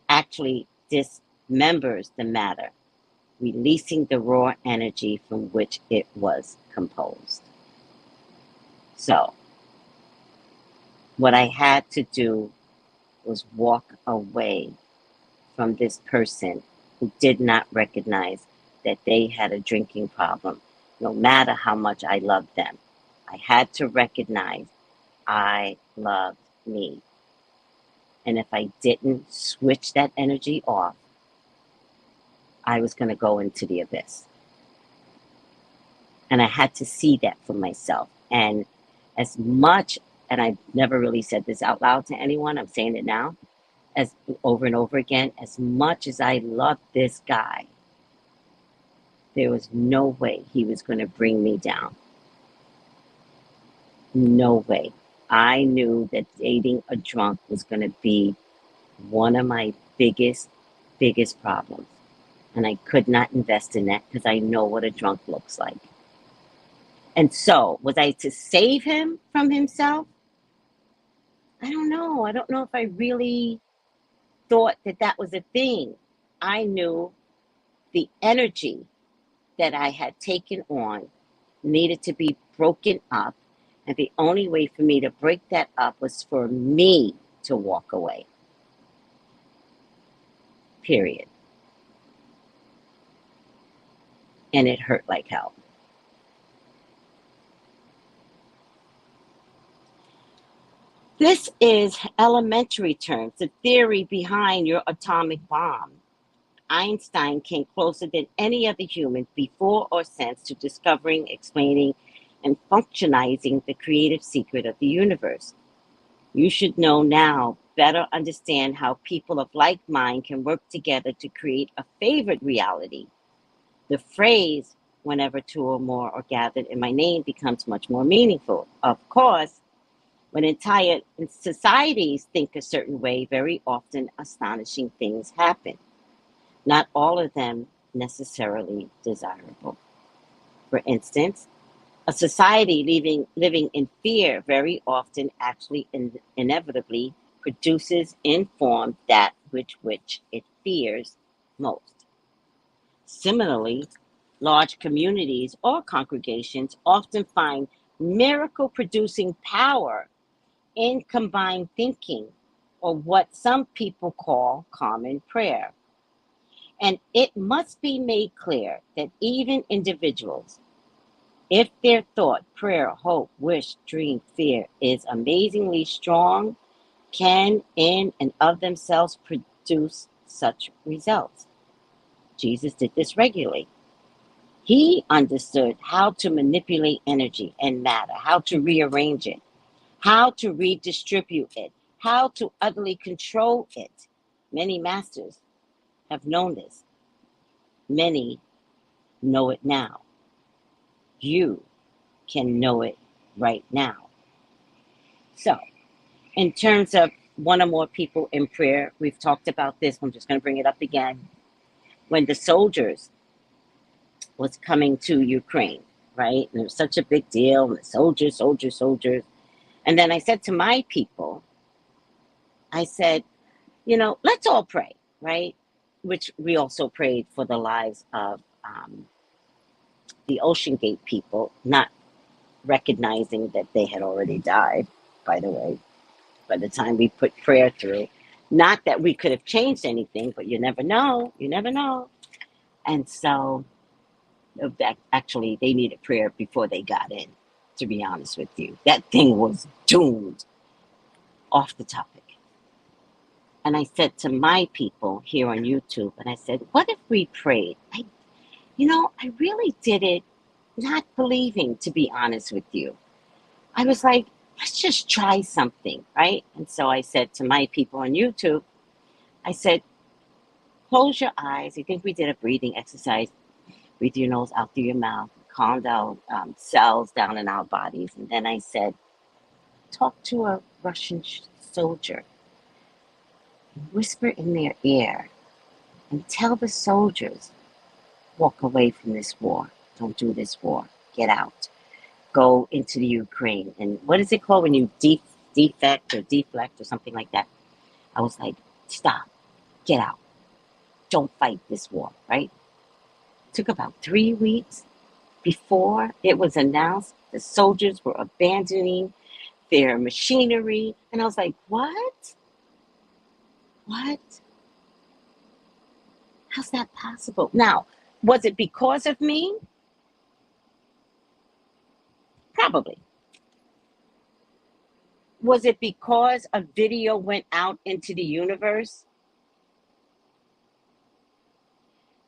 actually dismembers the matter, releasing the raw energy from which it was composed. So, what I had to do was walk away from this person who did not recognize that they had a drinking problem, no matter how much I loved them. I had to recognize I loved me. And if I didn't switch that energy off, I was going to go into the abyss. And I had to see that for myself. And as much, and I never really said this out loud to anyone, I'm saying it now, as over and over again, as much as I loved this guy, there was no way he was going to bring me down. No way. I knew that dating a drunk was going to be one of my biggest problems. And I could not invest in that because I know what a drunk looks like. And so, was I to save him from himself? I don't know. I don't know if I really thought that that was a thing. I knew the energy that I had taken on needed to be broken up. And the only way for me to break that up was for me to walk away. Period. And it hurt like hell. This is elementary terms, the theory behind your atomic bomb. Einstein came closer than any other human before or since to discovering, explaining, and functionizing the creative secret of the universe. You should know now, better understand how people of like mind can work together to create a favored reality. The phrase, whenever two or more are gathered in my name, becomes much more meaningful. Of course, when entire societies think a certain way, very often astonishing things happen. Not all of them necessarily desirable. For instance, a society living in fear very often actually inevitably produces in form that which it fears most. Similarly, large communities or congregations often find miracle producing power in combined thinking, or what some people call common prayer. And it must be made clear that even individuals, if their thought, prayer, hope, wish, dream, fear is amazingly strong, can in and of themselves produce such results. Jesus did this regularly. He understood how to manipulate energy and matter, how to rearrange it, how to redistribute it, how to utterly control it. Many masters have known this. Many know it now. You can know it right now. So, in terms of one or more people in prayer, we've talked about this. I'm just going to bring it up again. When the soldiers was coming to Ukraine, right? And it was such a big deal. And the soldiers. And then I said to my people, I said, let's all pray, right? Which we also prayed for the lives of the Ocean Gate people, not recognizing that they had already died, by the way, by the time we put prayer through. Not that we could have changed anything, but you never know. You never know. And so, actually, they needed prayer before they got in, to be honest with you. That thing was doomed. Off the topic. And I said to my people here on YouTube, and I said, what if we prayed? I really did it not believing, to be honest with you. I was like, let's just try something, right? And so I said to my people on YouTube, I said, close your eyes. I think we did a breathing exercise. Breathe your nose out through your mouth. Calm down cells down in our bodies. And then I said, talk to a Russian soldier. Whisper in their ear and tell the soldiers, walk away from this war. Don't do this war. Get out. Go into the Ukraine. And what is it called when you defect or something like that? I was like, stop. Get out. Don't fight this war, right? It took about 3 weeks before it was announced the soldiers were abandoning their machinery. And I was like, what? What? How's that possible? Now, was it because of me? Probably. Was it because a video went out into the universe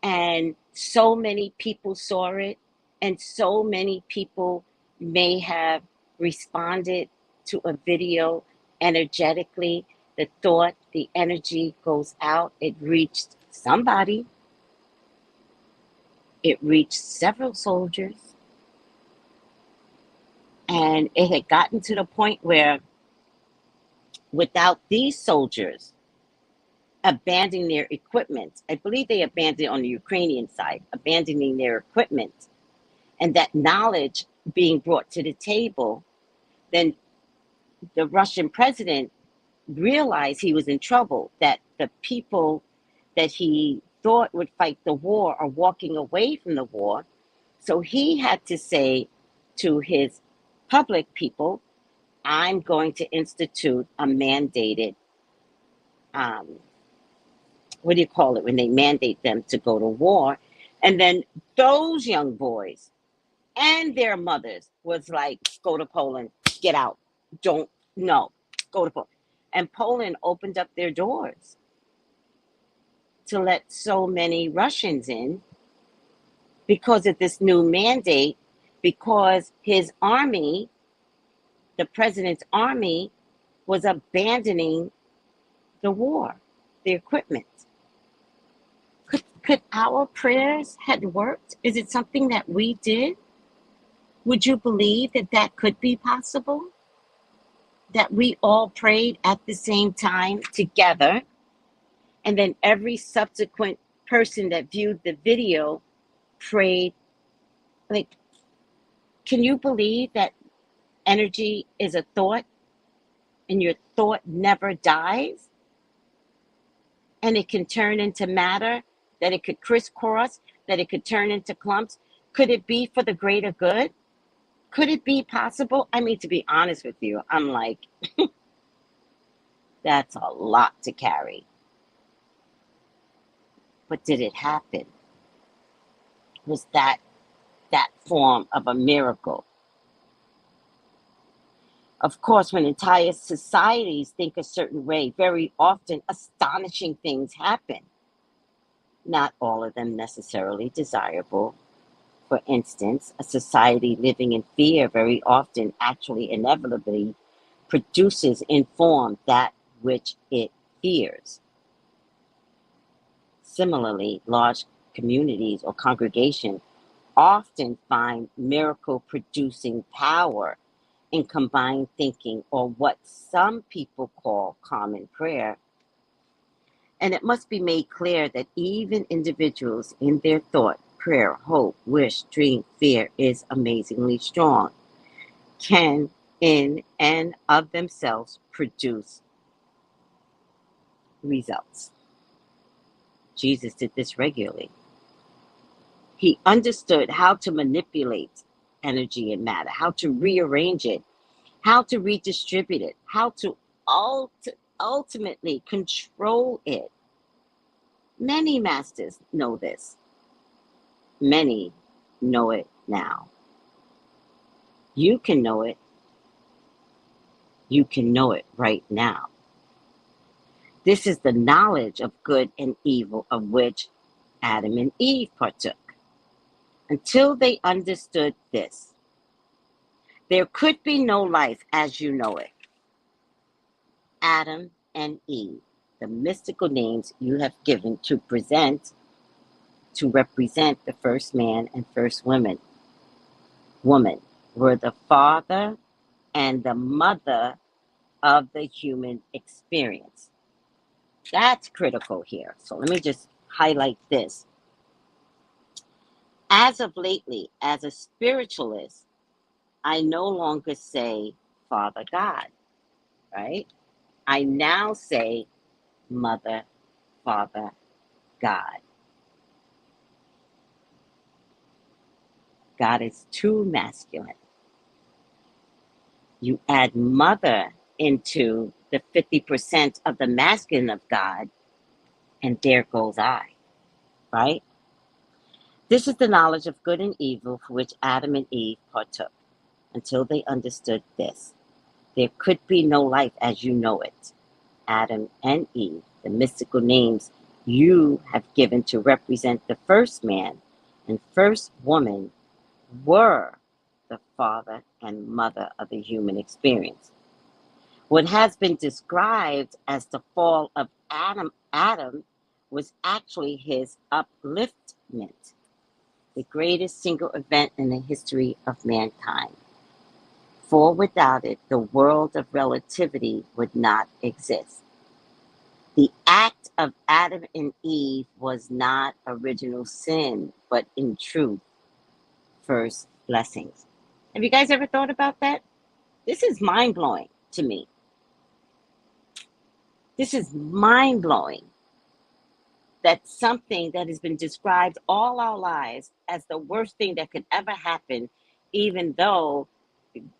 and so many people saw it and so many people may have responded to a video energetically? The thought, the energy goes out. It reached somebody. It reached several soldiers. And it had gotten to the point where without these soldiers abandoning their equipment, I believe they abandoned on the Ukrainian side, abandoning their equipment, and that knowledge being brought to the table, then the Russian president realized he was in trouble, that the people that he thought would fight the war are walking away from the war. So he had to say to his public people, I'm going to institute a mandated, what do you call it, when they mandate them to go to war? And then those young boys and their mothers was like, go to Poland, get out, don't, no, go to Poland. And Poland opened up their doors to let so many Russians in because of this new mandate, because his army, the president's army, was abandoning the war, the equipment. Could our prayers had worked? Is it something that we did? Would you believe that that could be possible? That we all prayed at the same time together, and then every subsequent person that viewed the video prayed. Like, can you believe that energy is a thought and your thought never dies? And it can turn into matter, that it could crisscross, that it could turn into clumps. Could it be for the greater good? Could it be possible? I mean, to be honest with you, I'm like, that's a lot to carry. But did it happen? Was that form of a miracle? Of course, when entire societies think a certain way, very often astonishing things happen. Not all of them necessarily desirable. For instance, a society living in fear very often actually inevitably produces in form that which it fears. Similarly, large communities or congregations often find miracle-producing power in combined thinking, or what some people call common prayer. And it must be made clear that even individuals in their thought, prayer, hope, wish, dream, fear is amazingly strong, can in and of themselves produce results. Jesus did this regularly. He understood how to manipulate energy and matter, how to rearrange it, how to redistribute it, how to ultimately control it. Many masters know this. Many know it now. You can know it. You can know it right now. This is the knowledge of good and evil of which Adam and Eve partook. Until they understood this, there could be no life as you know it. Adam and Eve, the mystical names you have given to represent the first man and first woman, were the father and the mother of the human experience. That's critical here. So let me just highlight this. As of lately, as a spiritualist, I no longer say Father God, right? I now say Mother, Father, God. God is too masculine. You add mother into the 50% of the masculine of God, and there goes I, right? This is the knowledge of good and evil for which Adam and Eve partook. Until they understood this, There could be no life as you know it. Adam and Eve, the mystical names you have given to represent the first man and first woman, were the father and mother of the human experience. What has been described as the fall of Adam was actually his upliftment, the greatest single event in the history of mankind. For without it, the world of relativity would not exist. The act of Adam and Eve was not original sin, but in truth, first blessings. Have you guys ever thought about that? This is mind-blowing to me. This is mind-blowing that something that has been described all our lives as the worst thing that could ever happen, even though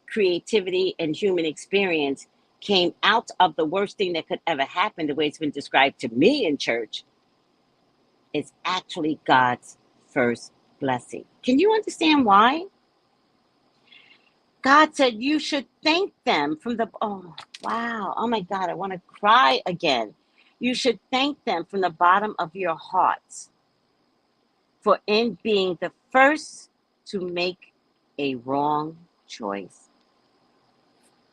creativity and human experience came out of the worst thing that could ever happen, the way it's been described to me in church, is actually God's first blessing. Can you understand why? God said you should thank them from the, oh, wow, oh my God, I want to cry again. You should thank them from the bottom of your hearts for in being the first to make a wrong choice.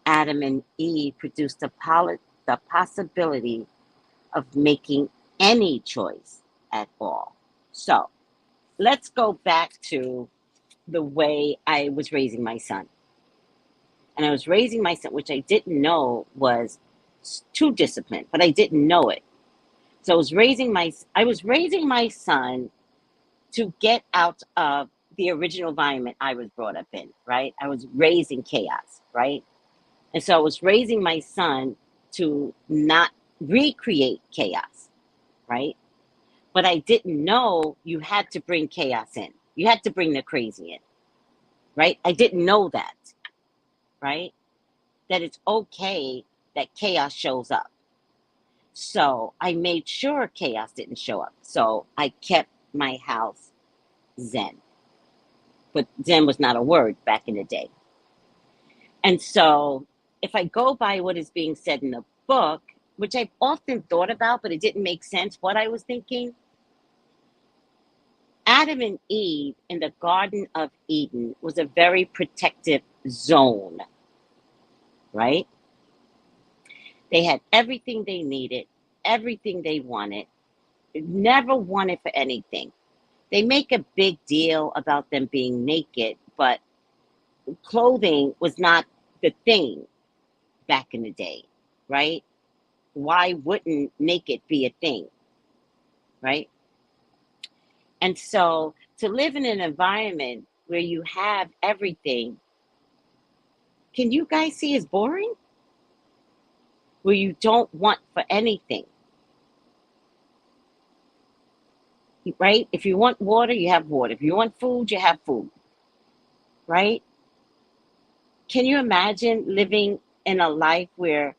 Adam and Eve produced the possibility of making any choice at all. So let's go back to the way I was raising my son. And I was raising my son, which I didn't know was too disciplined, but I didn't know it. So I was raising my son to get out of the original environment I was brought up in, right? I was raised in chaos, right? And so I was raising my son to not recreate chaos, right? But I didn't know you had to bring chaos in. You had to bring the crazy in, right? I didn't know that, right? That it's okay that chaos shows up. So I made sure chaos didn't show up. So I kept my house zen. But zen was not a word back in the day. And so if I go by what is being said in the book, which I've often thought about, but it didn't make sense what I was thinking, Adam and Eve in the Garden of Eden was a very protective zone, right? They had everything they needed, everything they wanted, never wanted for anything. They make a big deal about them being naked, but clothing was not the thing back in the day, right? Why wouldn't naked be a thing, right? And so to live in an environment where you have everything, can you guys see is boring? Where you don't want for anything, right? If you want water, you have water. If you want food, you have food, right? Can you imagine living in a life where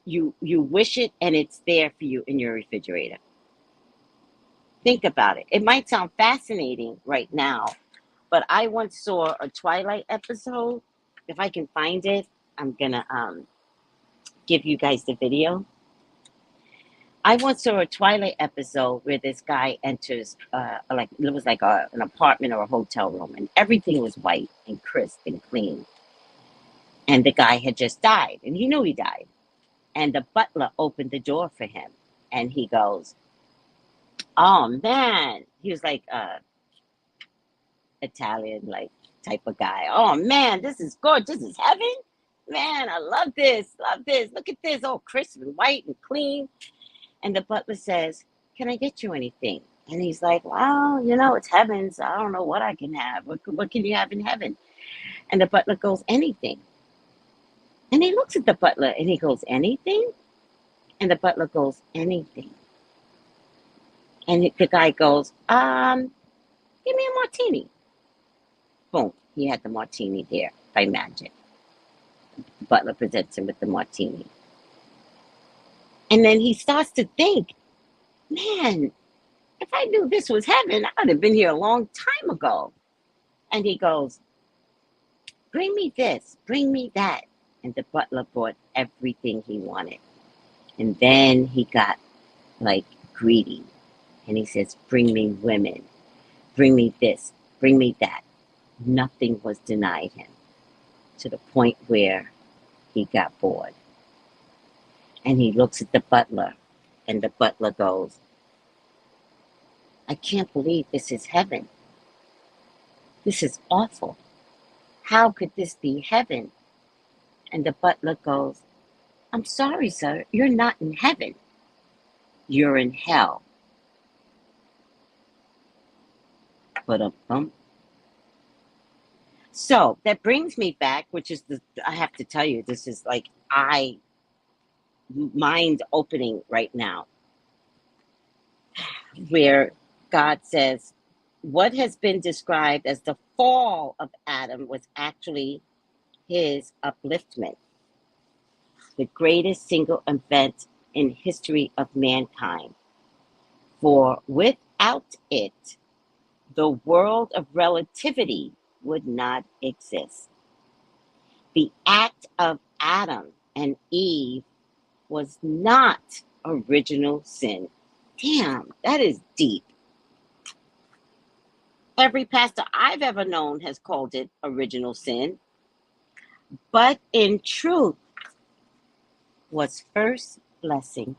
you wish it and it's there for you in your refrigerator? Think about it. It might sound fascinating right now, but I once saw a Twilight episode. If I can find it, I'm gonna give you guys the video. I once saw a Twilight episode where this guy enters, like it was like an apartment or a hotel room, and everything was white and crisp and clean. And the guy had just died, and he knew he died. And the butler opened the door for him, and he goes, "Oh man," he was like Italian, like type of guy. "Oh man, this is good. This is heaven, man. I love this. Love this. Look at this, all crisp and white and clean." And the butler says, "Can I get you anything?" And he's like, "Well, you know, it's heaven, so I don't know what I can have. What can you have in heaven?" And the butler goes, "Anything." And he looks at the butler and he goes, "Anything?" And the butler goes, "Anything." And the guy goes, "Give me a martini." Boom. He had the martini there by magic. The butler presents him with the martini. And then he starts to think, man, if I knew this was heaven, I would have been here a long time ago. And he goes, "Bring me this, bring me that." And the butler brought everything he wanted. And then he got like greedy. And he says, bring me women, bring me this, bring me that. Nothing was denied him, to the point where he got bored. And he looks at the butler, and the butler goes, I can't believe this is heaven. This is awful. How could this be heaven? And the butler goes, I'm sorry, sir, you're not in heaven. You're in hell. But So that brings me back, which is I have to tell you, this is like mind opening right now, where God says, what has been described as the fall of Adam was actually his upliftment, the greatest single event in history of mankind. For without it, the world of relativity would not exist. The act of Adam and Eve was not original sin. Damn, that is deep. Every pastor I've ever known has called it original sin, but in truth was first blessing.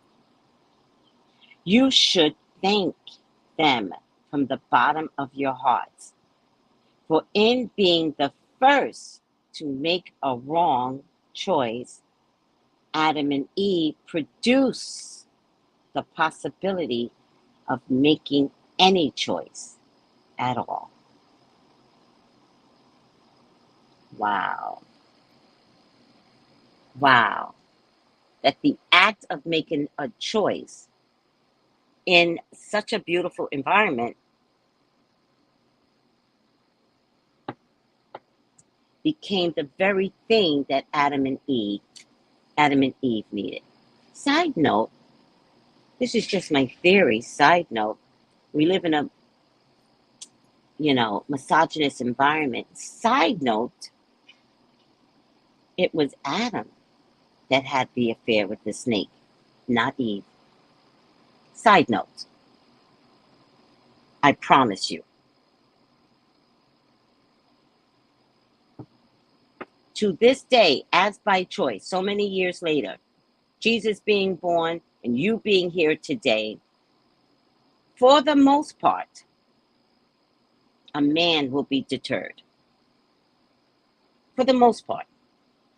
You should thank them from the bottom of your hearts, for in being the first to make a wrong choice, Adam and Eve produce the possibility of making any choice at all. Wow. Wow. That the act of making a choice in such a beautiful environment became the very thing that Adam and Eve needed. Side note, this is just my theory. Side note, we live in a, misogynist environment. Side note, it was Adam that had the affair with the snake, not Eve. Side note, I promise you. To this day, as by choice, so many years later, Jesus being born and you being here today, for the most part, a man will be deterred. For the most part,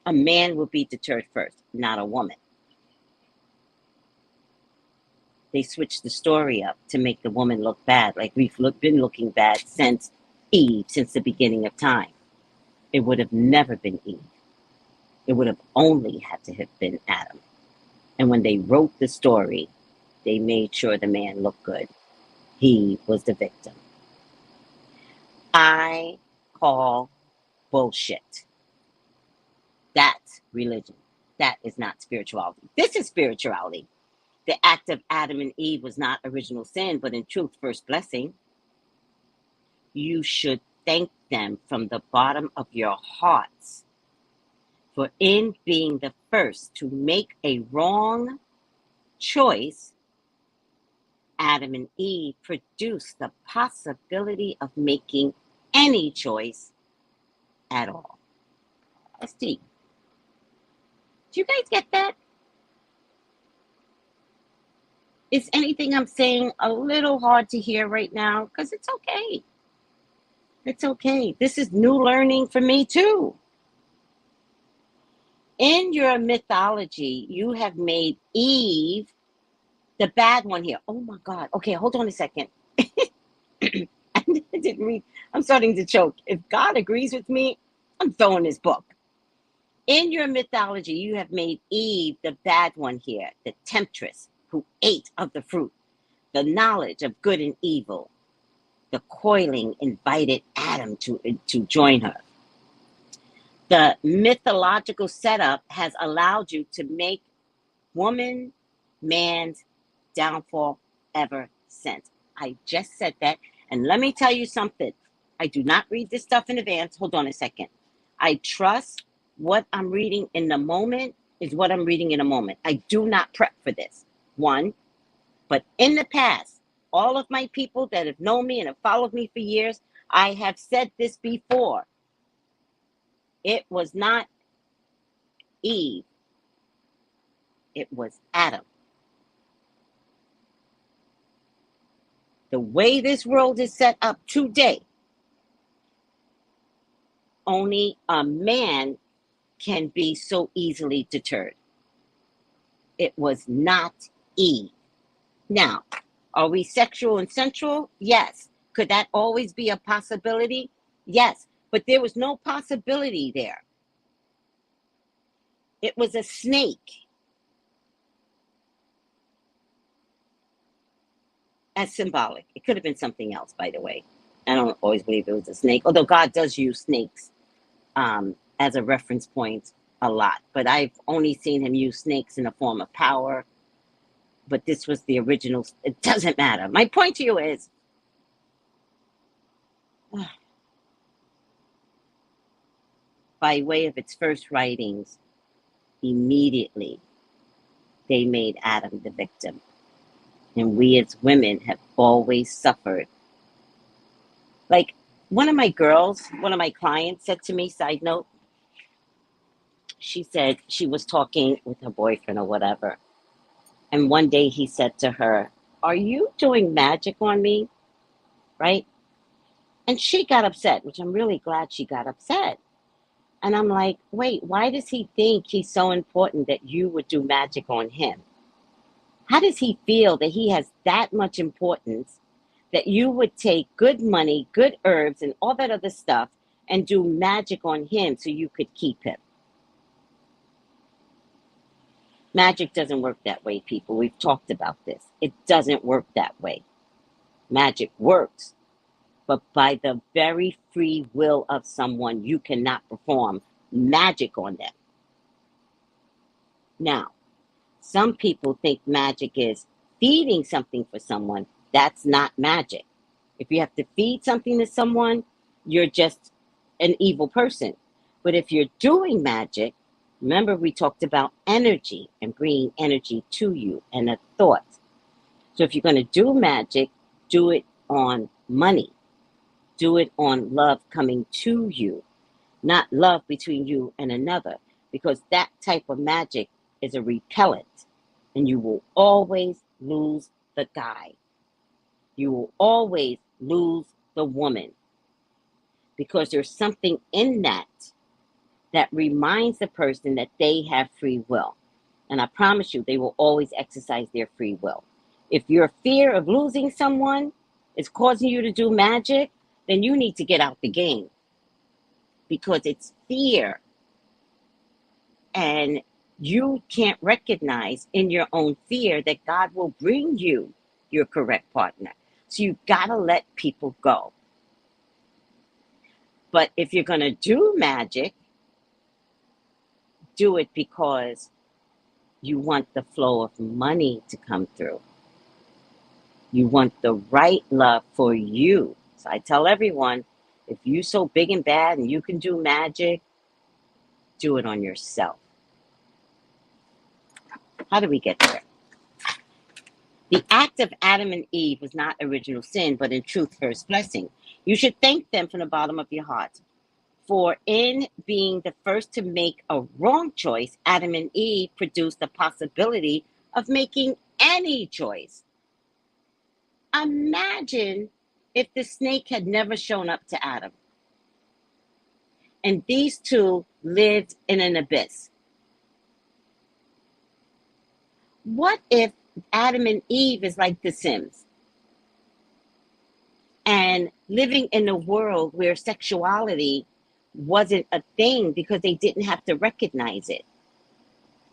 a man will be deterred first, not a woman. They switched the story up to make the woman look bad, like we've been looking bad since Eve, since the beginning of time. It would have never been Eve. It would have only had to have been Adam. And when they wrote the story, they made sure the man looked good. He was the victim. I call bullshit. That's religion. That is not spirituality. This is spirituality. The act of Adam and Eve was not original sin, but in truth, first blessing. You should thank them from the bottom of your hearts for in being the first to make a wrong choice. Adam and Eve produced the possibility of making any choice at all. That's deep. Do you guys get that? Is anything I'm saying a little hard to hear right now? Because it's okay. It's okay. This is new learning for me too. In your mythology, you have made Eve the bad one here. Oh my God. Okay, hold on a second. I didn't read. I'm starting to choke. If God agrees with me, I'm throwing this book. In your mythology, you have made Eve the bad one here, the temptress who ate of the fruit, the knowledge of good and evil. The coiling invited Adam to join her. The mythological setup has allowed you to make woman, man's downfall ever since. I just said that. And let me tell you something. I do not read this stuff in advance. Hold on a second. I trust what I'm reading in the moment is what I'm reading in a moment. I do not prep for this. One, but in the past, all of my people that have known me and have followed me for years, I have said this before. It was not Eve. It was Adam. The way this world is set up today, only a man can be so easily deterred. It was not Eve. Now, are we sexual and sensual? Yes. Could that always be a possibility? Yes. But there was no possibility there. It was a snake. As symbolic. It could have been something else, by the way. I don't always believe it was a snake, although God does use snakes as a reference point a lot. But I've only seen him use snakes in a form of power. But this was the original. It doesn't matter. My point to you is, by way of its first writings, immediately they made Adam the victim. And we as women have always suffered. Like one of my clients said to me, side note, she said she was talking with her boyfriend or whatever. And one day he said to her, "Are you doing magic on me?" Right? And she got upset, which I'm really glad she got upset. And I'm like, wait, why does he think he's so important that you would do magic on him? How does he feel that he has that much importance that you would take good money, good herbs, and all that other stuff and do magic on him so you could keep him? Magic doesn't work that way, people. We've talked about this. It doesn't work that way. Magic works, but by the very free will of someone, you cannot perform magic on them. Now, some people think magic is feeding something for someone. That's not magic. If you have to feed something to someone, you're just an evil person. But if you're doing magic, remember we talked about energy and bringing energy to you and a thought. So if you're going to do magic, do it on money. Do it on love coming to you, not love between you and another, because that type of magic is a repellent, and you will always lose the guy. You will always lose the woman, because there's something in that reminds the person that they have free will. And I promise you, they will always exercise their free will. If your fear of losing someone is causing you to do magic, then you need to get out the game, because it's fear. And you can't recognize in your own fear that God will bring you your correct partner. So you gotta let people go. But if you're gonna do magic, do it because you want the flow of money to come through. You want the right love for you. So I tell everyone, if you're so big and bad and you can do magic, do it on yourself. How do we get there? The act of Adam and Eve was not original sin, but in truth, first blessing. You should thank them from the bottom of your heart. For in being the first to make a wrong choice, Adam and Eve produced the possibility of making any choice. Imagine if the snake had never shown up to Adam, and these two lived in an abyss. What if Adam and Eve is like The Sims, and living in a world where sexuality wasn't a thing because they didn't have to recognize it?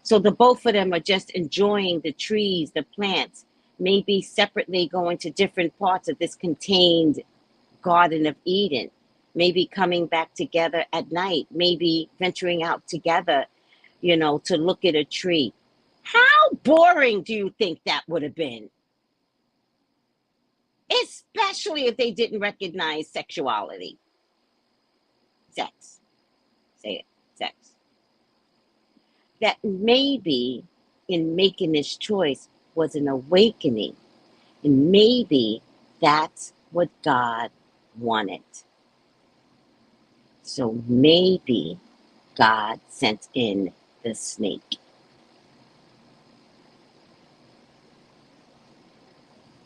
So the both of them are just enjoying the trees, the plants, maybe separately going to different parts of this contained Garden of Eden, maybe coming back together at night, maybe venturing out together, to look at a tree. How boring do you think that would have been? Especially if they didn't recognize sexuality. Sex. Say it. Sex. that maybe in making this choice was an awakening. And maybe that's what God wanted. So maybe God sent in the snake.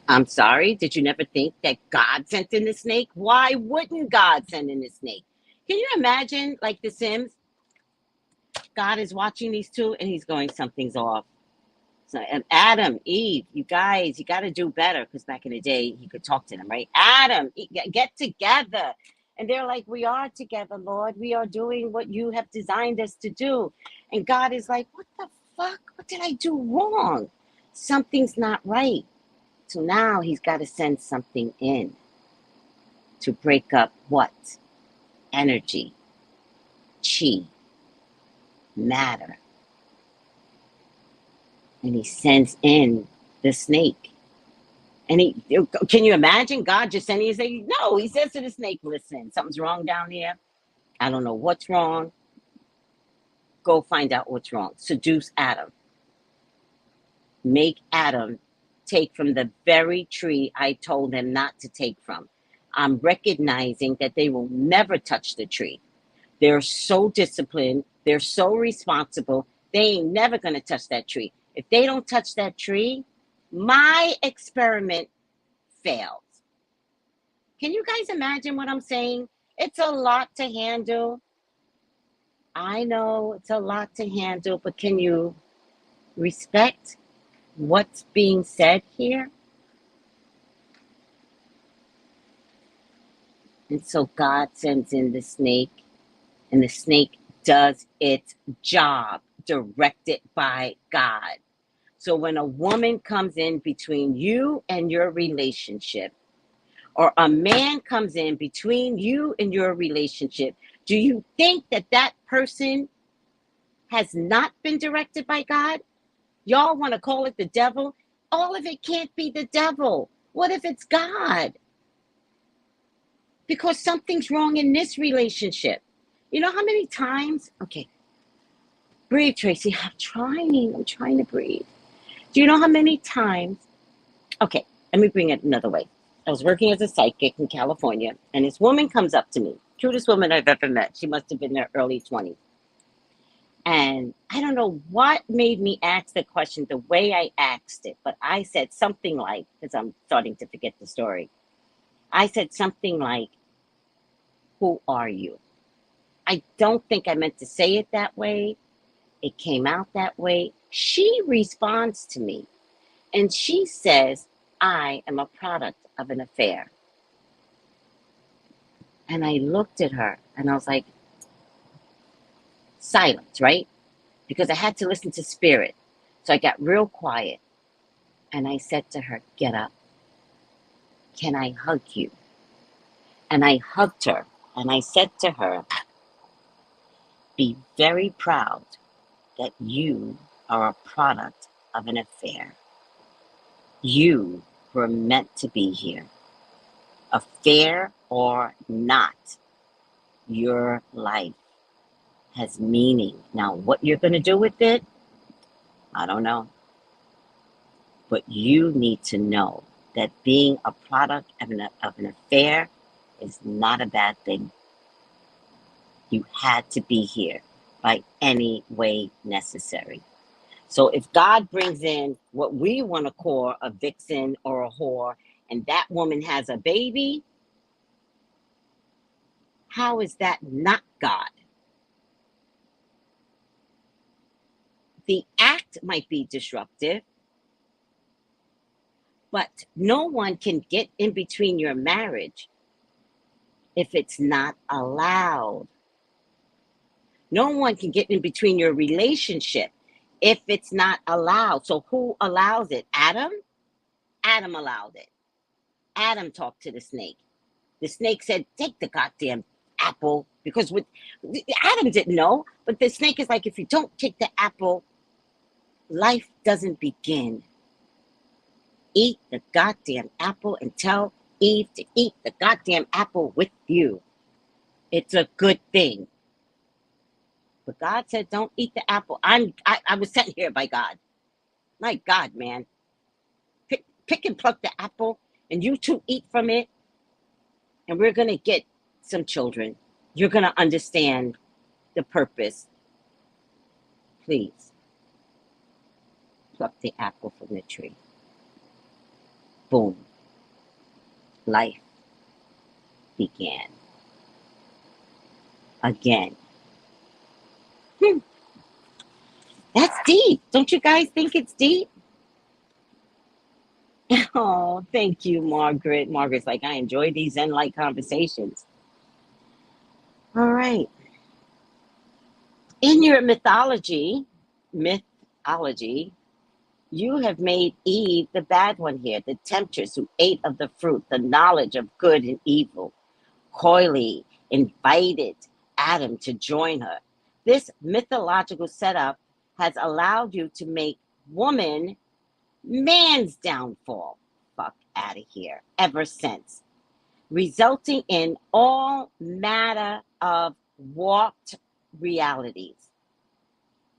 I'm sorry, did you never think that God sent in the snake? Why wouldn't God send in the snake? Can you imagine, like The Sims? God is watching these two and he's going, something's off. So, Adam, Eve, you guys, you got to do better. Because back in the day, he could talk to them, right? Adam, get together. And they're like, we are together, Lord. We are doing what you have designed us to do. And God is like, what the fuck? What did I do wrong? Something's not right. So now he's got to send something in to break up what? Energy, chi, matter. And he sends in the snake. And can you imagine God just sending you say, no, he says to the snake, listen, something's wrong down here. I don't know what's wrong. Go find out what's wrong. Seduce Adam. Make Adam take from the very tree I told him not to take from. I'm recognizing that they will never touch the tree. They're so disciplined. They're so responsible. They ain't never going to touch that tree. If they don't touch that tree, my experiment fails. Can you guys imagine what I'm saying? It's a lot to handle. I know it's a lot to handle, but can you respect what's being said here? And so God sends in the snake, and the snake does its job, directed by God. So when a woman comes in between you and your relationship, or a man comes in between you and your relationship, do you think that that person has not been directed by God? Y'all want to call it the devil? All of it can't be the devil. What if it's God? Because something's wrong in this relationship. You know how many times? Okay, breathe, Tracy. I'm trying to breathe. Do you know how many times? Okay, let me bring it another way. I was working as a psychic in California, and this woman comes up to me. Cutest woman I've ever met. She must have been in her early 20s. And I don't know what made me ask the question the way I asked it, but I said something like, because I'm starting to forget the story. I said something like, who are you? I don't think I meant to say it that way. It came out that way. She responds to me, and she says, I am a product of an affair. And I looked at her, and I was like, silence, right? Because I had to listen to spirit. So I got real quiet, and I said to her, get up. Can I hug you? And I hugged her, and I said to her, be very proud that you are a product of an affair. You were meant to be here. Affair or not, your life has meaning. Now, what you're going to do with it, I don't know. But you need to know that being a product of an affair is not a bad thing. You had to be here by any way necessary. So if God brings in what we want to call a vixen or a whore, and that woman has a baby, how is that not God? The act might be disruptive, but no one can get in between your marriage if it's not allowed. No one can get in between your relationship if it's not allowed. So who allows it? Adam? Adam allowed it. Adam talked to the snake. The snake said, take the goddamn apple. Because Adam didn't know, but the snake is like, if you don't take the apple, life doesn't begin. Eat the goddamn apple and tell Eve to eat the goddamn apple with you. It's a good thing. But God said, don't eat the apple. I was sent here by God. My God, man. Pick and pluck the apple, and you two eat from it, and we're going to get some children. You're going to understand the purpose. Please, pluck the apple from the tree. Boom. Life began. Again. That's deep. Don't you guys think it's deep? Oh, thank you, Margaret. Margaret's like, I enjoy these Zen-like conversations. All right. In your mythology, you have made Eve the bad one here, the temptress who ate of the fruit, the knowledge of good and evil, coyly invited Adam to join her. This mythological setup has allowed you to make woman man's downfall. Fuck out of here. Ever since. Resulting in all matter of warped realities.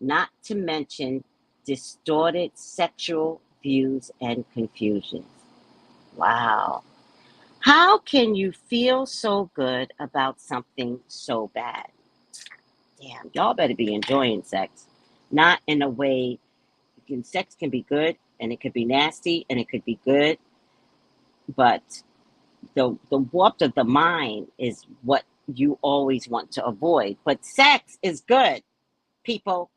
Not to mention distorted sexual views and confusions. Wow. How can you feel so good about something so bad? Damn, y'all better be enjoying sex. Not in a way, sex can be good, and it could be nasty, and it could be good, but the warped of the mind is what you always want to avoid. But sex is good, people.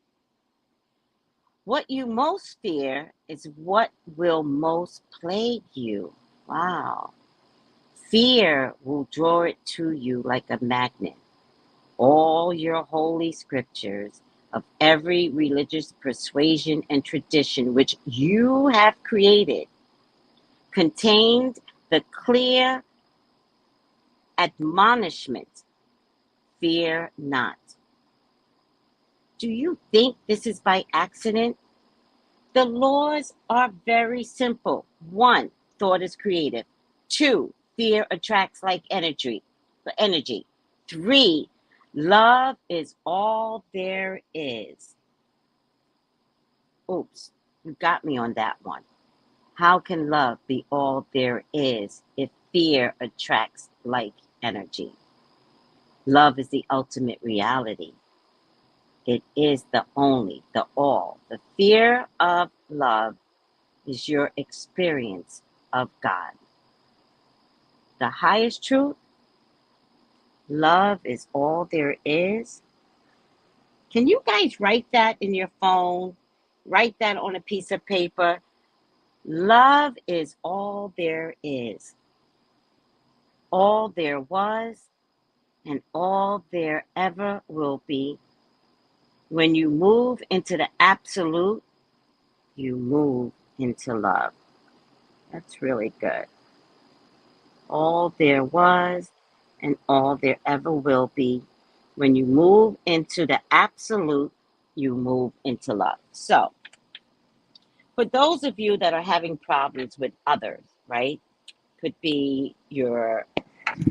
What you most fear is what will most plague you. Wow. Fear will draw it to you like a magnet. All your holy scriptures of every religious persuasion and tradition which you have created contained the clear admonishment, fear not. Do you think this is by accident? The laws are very simple. 1, thought is creative. 2, fear attracts like energy. 3, love is all there is. Oops, you got me on that one. How can love be all there is if fear attracts like energy? Love is the ultimate reality. It is the only, the all. The fear of love is your experience of God. The highest truth, love is all there is. Can you guys write that in your phone? Write that on a piece of paper. Love is all there is. All there was and all there ever will be. When you move into the absolute, you move into love. That's really good. All there was and all there ever will be. When you move into the absolute, you move into love. So, for those of you that are having problems with others, right? Could be your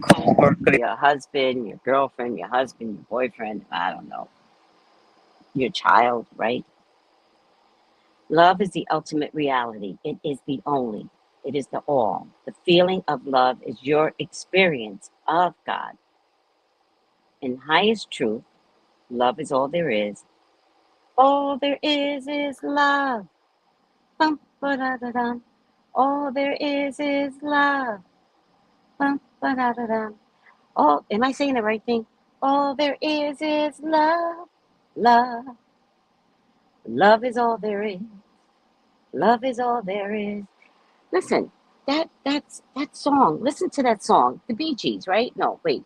co-worker, your husband, your girlfriend, your husband, your boyfriend, I don't know, your child, right? Love is the ultimate reality. It is the only. It is the all. The feeling of love is your experience of God. In highest truth, love is all there is. All there is love. Bum, ba-da-da-dum. All there is love. Bum, ba-da-da-dum. All, am I saying the right thing? All there is love. Love. Love is all there is. Love is all there is. Listen, that song. Listen to that song. The Bee Gees, right? No, wait.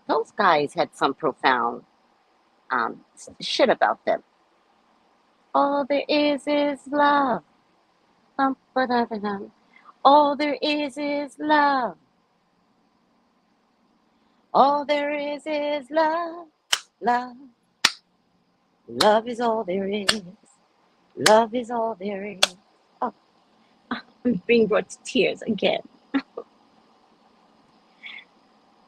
Those guys had some profound shit about them. All there is love. Bum, ba-da-da-dum. All there is love. All there is love. Love. Love is all there is. Love is all there is. Oh, I'm being brought to tears again.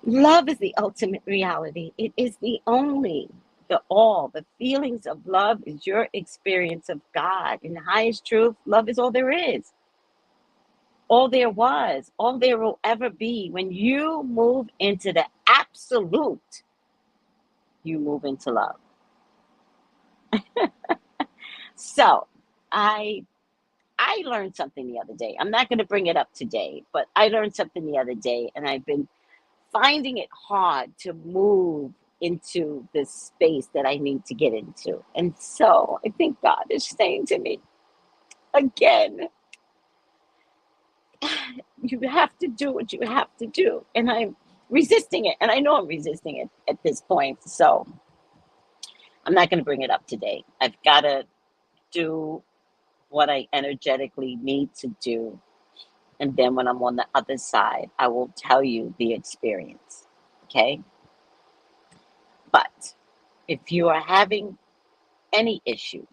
Love is the ultimate reality. It is the only. the feelings of love is your experience of God. In the highest truth, love is all there is, all there was, all there will ever be. When you move into the absolute, you move into love. So I learned something the other day. I'm not going to bring it up today, but I learned something the other day, and I've been finding it hard to move into this space that I need to get into. And so I think God is saying to me again, you have to do what you have to do. And I'm resisting it. And I know I'm resisting it at this point. So I'm not going to bring it up today. I've got to do what I energetically need to do. And then when I'm on the other side, I will tell you the experience. Okay? But if you are having any issues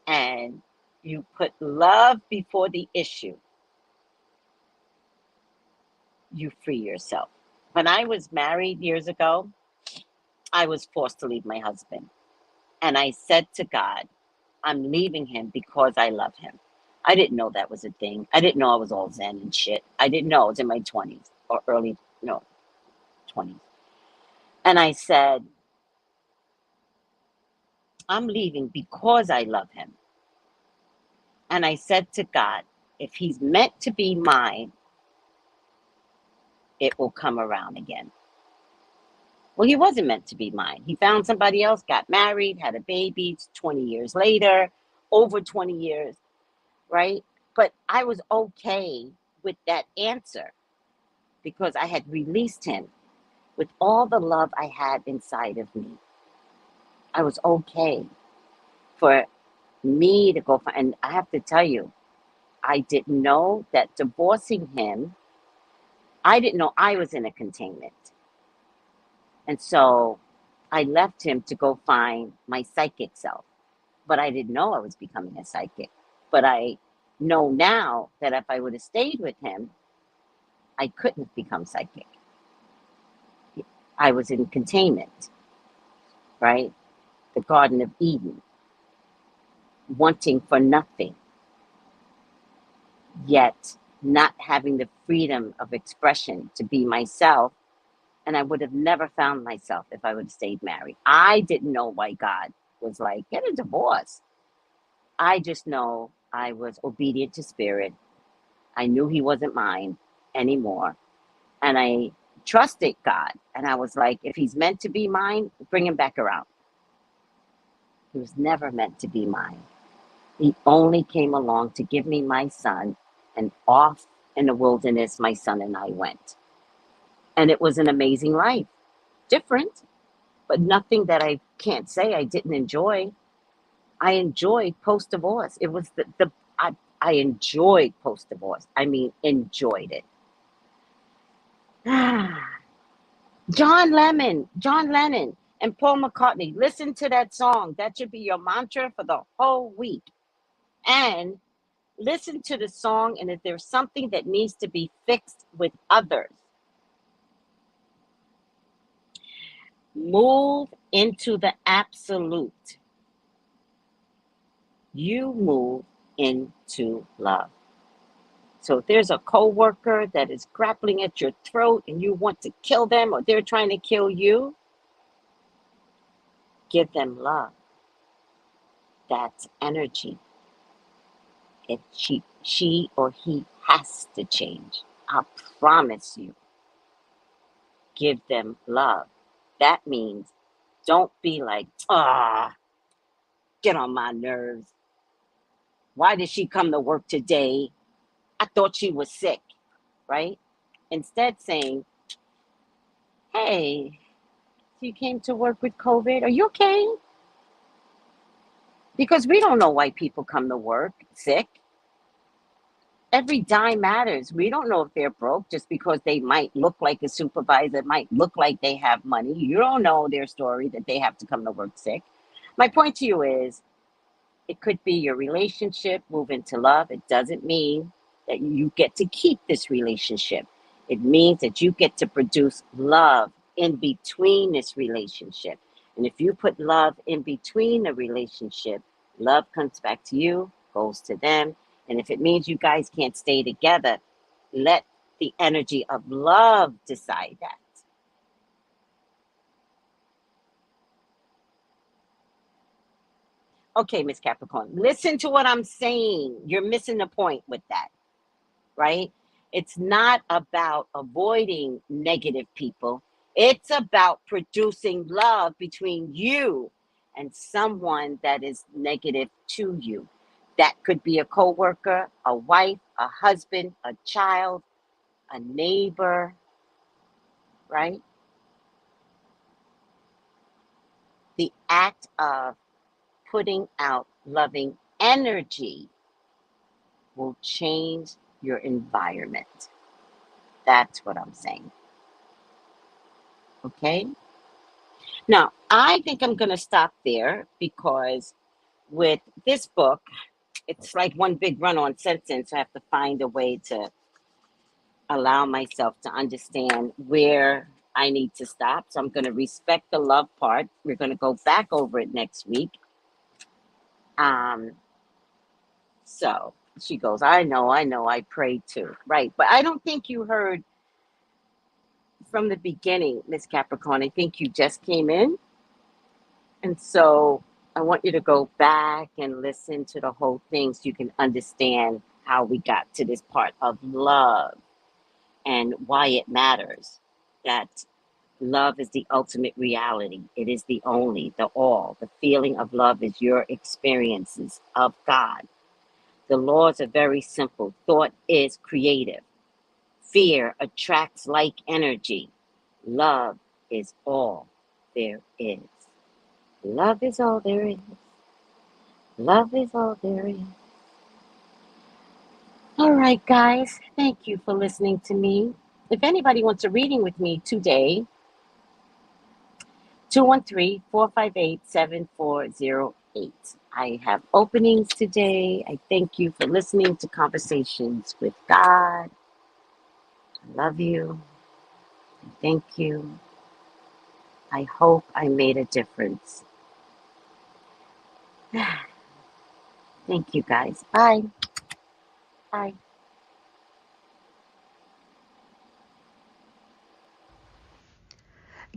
and you put love before the issue, you free yourself. When I was married years ago, I was forced to leave my husband. And I said to God, I'm leaving him because I love him. I didn't know that was a thing. I didn't know I was all Zen and shit. I didn't know. I was in my 20s or early, no, 20s. And I said, I'm leaving because I love him. And I said to God, if he's meant to be mine, it will come around again. Well, he wasn't meant to be mine. He found somebody else, got married, had a baby 20 years later, over 20 years, right? But I was okay with that answer because I had released him with all the love I had inside of me. I was okay for me to go find, and I have to tell you, I didn't know that divorcing him, I didn't know I was in a containment. And so I left him to go find my psychic self. But I didn't know I was becoming a psychic. But I know now that if I would have stayed with him, I couldn't become psychic. I was in containment, right? The Garden of Eden, wanting for nothing, yet not having the freedom of expression to be myself. And I would have never found myself if I would have stayed married. I didn't know why God was like, get a divorce. I just know I was obedient to spirit. I knew he wasn't mine anymore. And I trusted God. And I was like, if he's meant to be mine, bring him back around. He was never meant to be mine. He only came along to give me my son, and off in the wilderness, my son and I went. And it was an amazing life. Different, but nothing that I can't say I didn't enjoy. I enjoyed post-divorce. It was I enjoyed post-divorce. I mean, enjoyed it. John Lennon, and Paul McCartney. Listen to that song. That should be your mantra for the whole week. And listen to the song, and if there's something that needs to be fixed with others, move into the absolute. You move into love. So if there's a coworker that is grappling at your throat and you want to kill them, or they're trying to kill you, give them love. That's energy. She or he has to change. I promise you. Give them love. That means don't be like, get on my nerves. Why did she come to work today? I thought she was sick, right? Instead saying, hey, you came to work with COVID. Are you okay? Because we don't know why people come to work sick. Every dime matters. We don't know if they're broke just because they might look like a supervisor, might look like they have money. You don't know their story that they have to come to work sick. My point to you is, it could be your relationship, move into love. It doesn't mean that you get to keep this relationship. It means that you get to produce love in between this relationship. And if you put love in between the relationship, love comes back to you, goes to them. And if it means you guys can't stay together, let the energy of love decide that. Okay, Miss Capricorn, listen to what I'm saying. You're missing the point with that, right? It's not about avoiding negative people. It's about producing love between you and someone that is negative to you. That could be a coworker, a wife, a husband, a child, a neighbor, right? The act of putting out loving energy will change your environment. That's what I'm saying. Okay? Now, I think I'm going to stop there because with this book, it's like one big run on sentence. I have to find a way to allow myself to understand where I need to stop. So I'm going to respect the love part. We're going to go back over it next week. So she goes, I know, I pray too. Right. But I don't think you heard from the beginning, Miss Capricorn. I think you just came in. And so I want you to go back and listen to the whole thing so you can understand how we got to this part of love and why it matters. That love is the ultimate reality. It is the only, the all. The feeling of love is your experiences of God. The laws are very simple. Thought is creative. Fear attracts like energy. Love is all there is. Love is all there is. Love is all there is. All right, guys. Thank you for listening to me. If anybody wants a reading with me today, 213-458-7408. I have openings today. I thank you for listening to Conversations with God. I love you. Thank you. I hope I made a difference. Thank you, guys. Bye. Bye.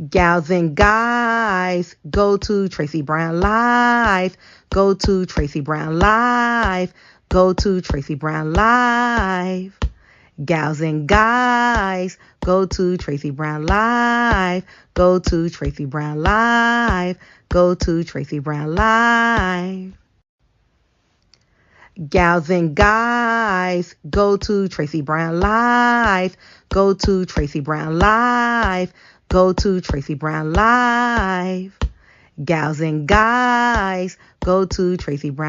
Gals and guys, go to Tracey Brown Live. Go to Tracey Brown Live. Go to Tracey Brown Live. Gals and guys, go to Tracey Brown Live. Go to Tracey Brown Live. Go to Tracey Brown Live. Gals and guys, go to Tracey Brown Live. Go to Tracey Brown Live. Go to Tracey Brown Live. Gals and guys, go to Tracey Brown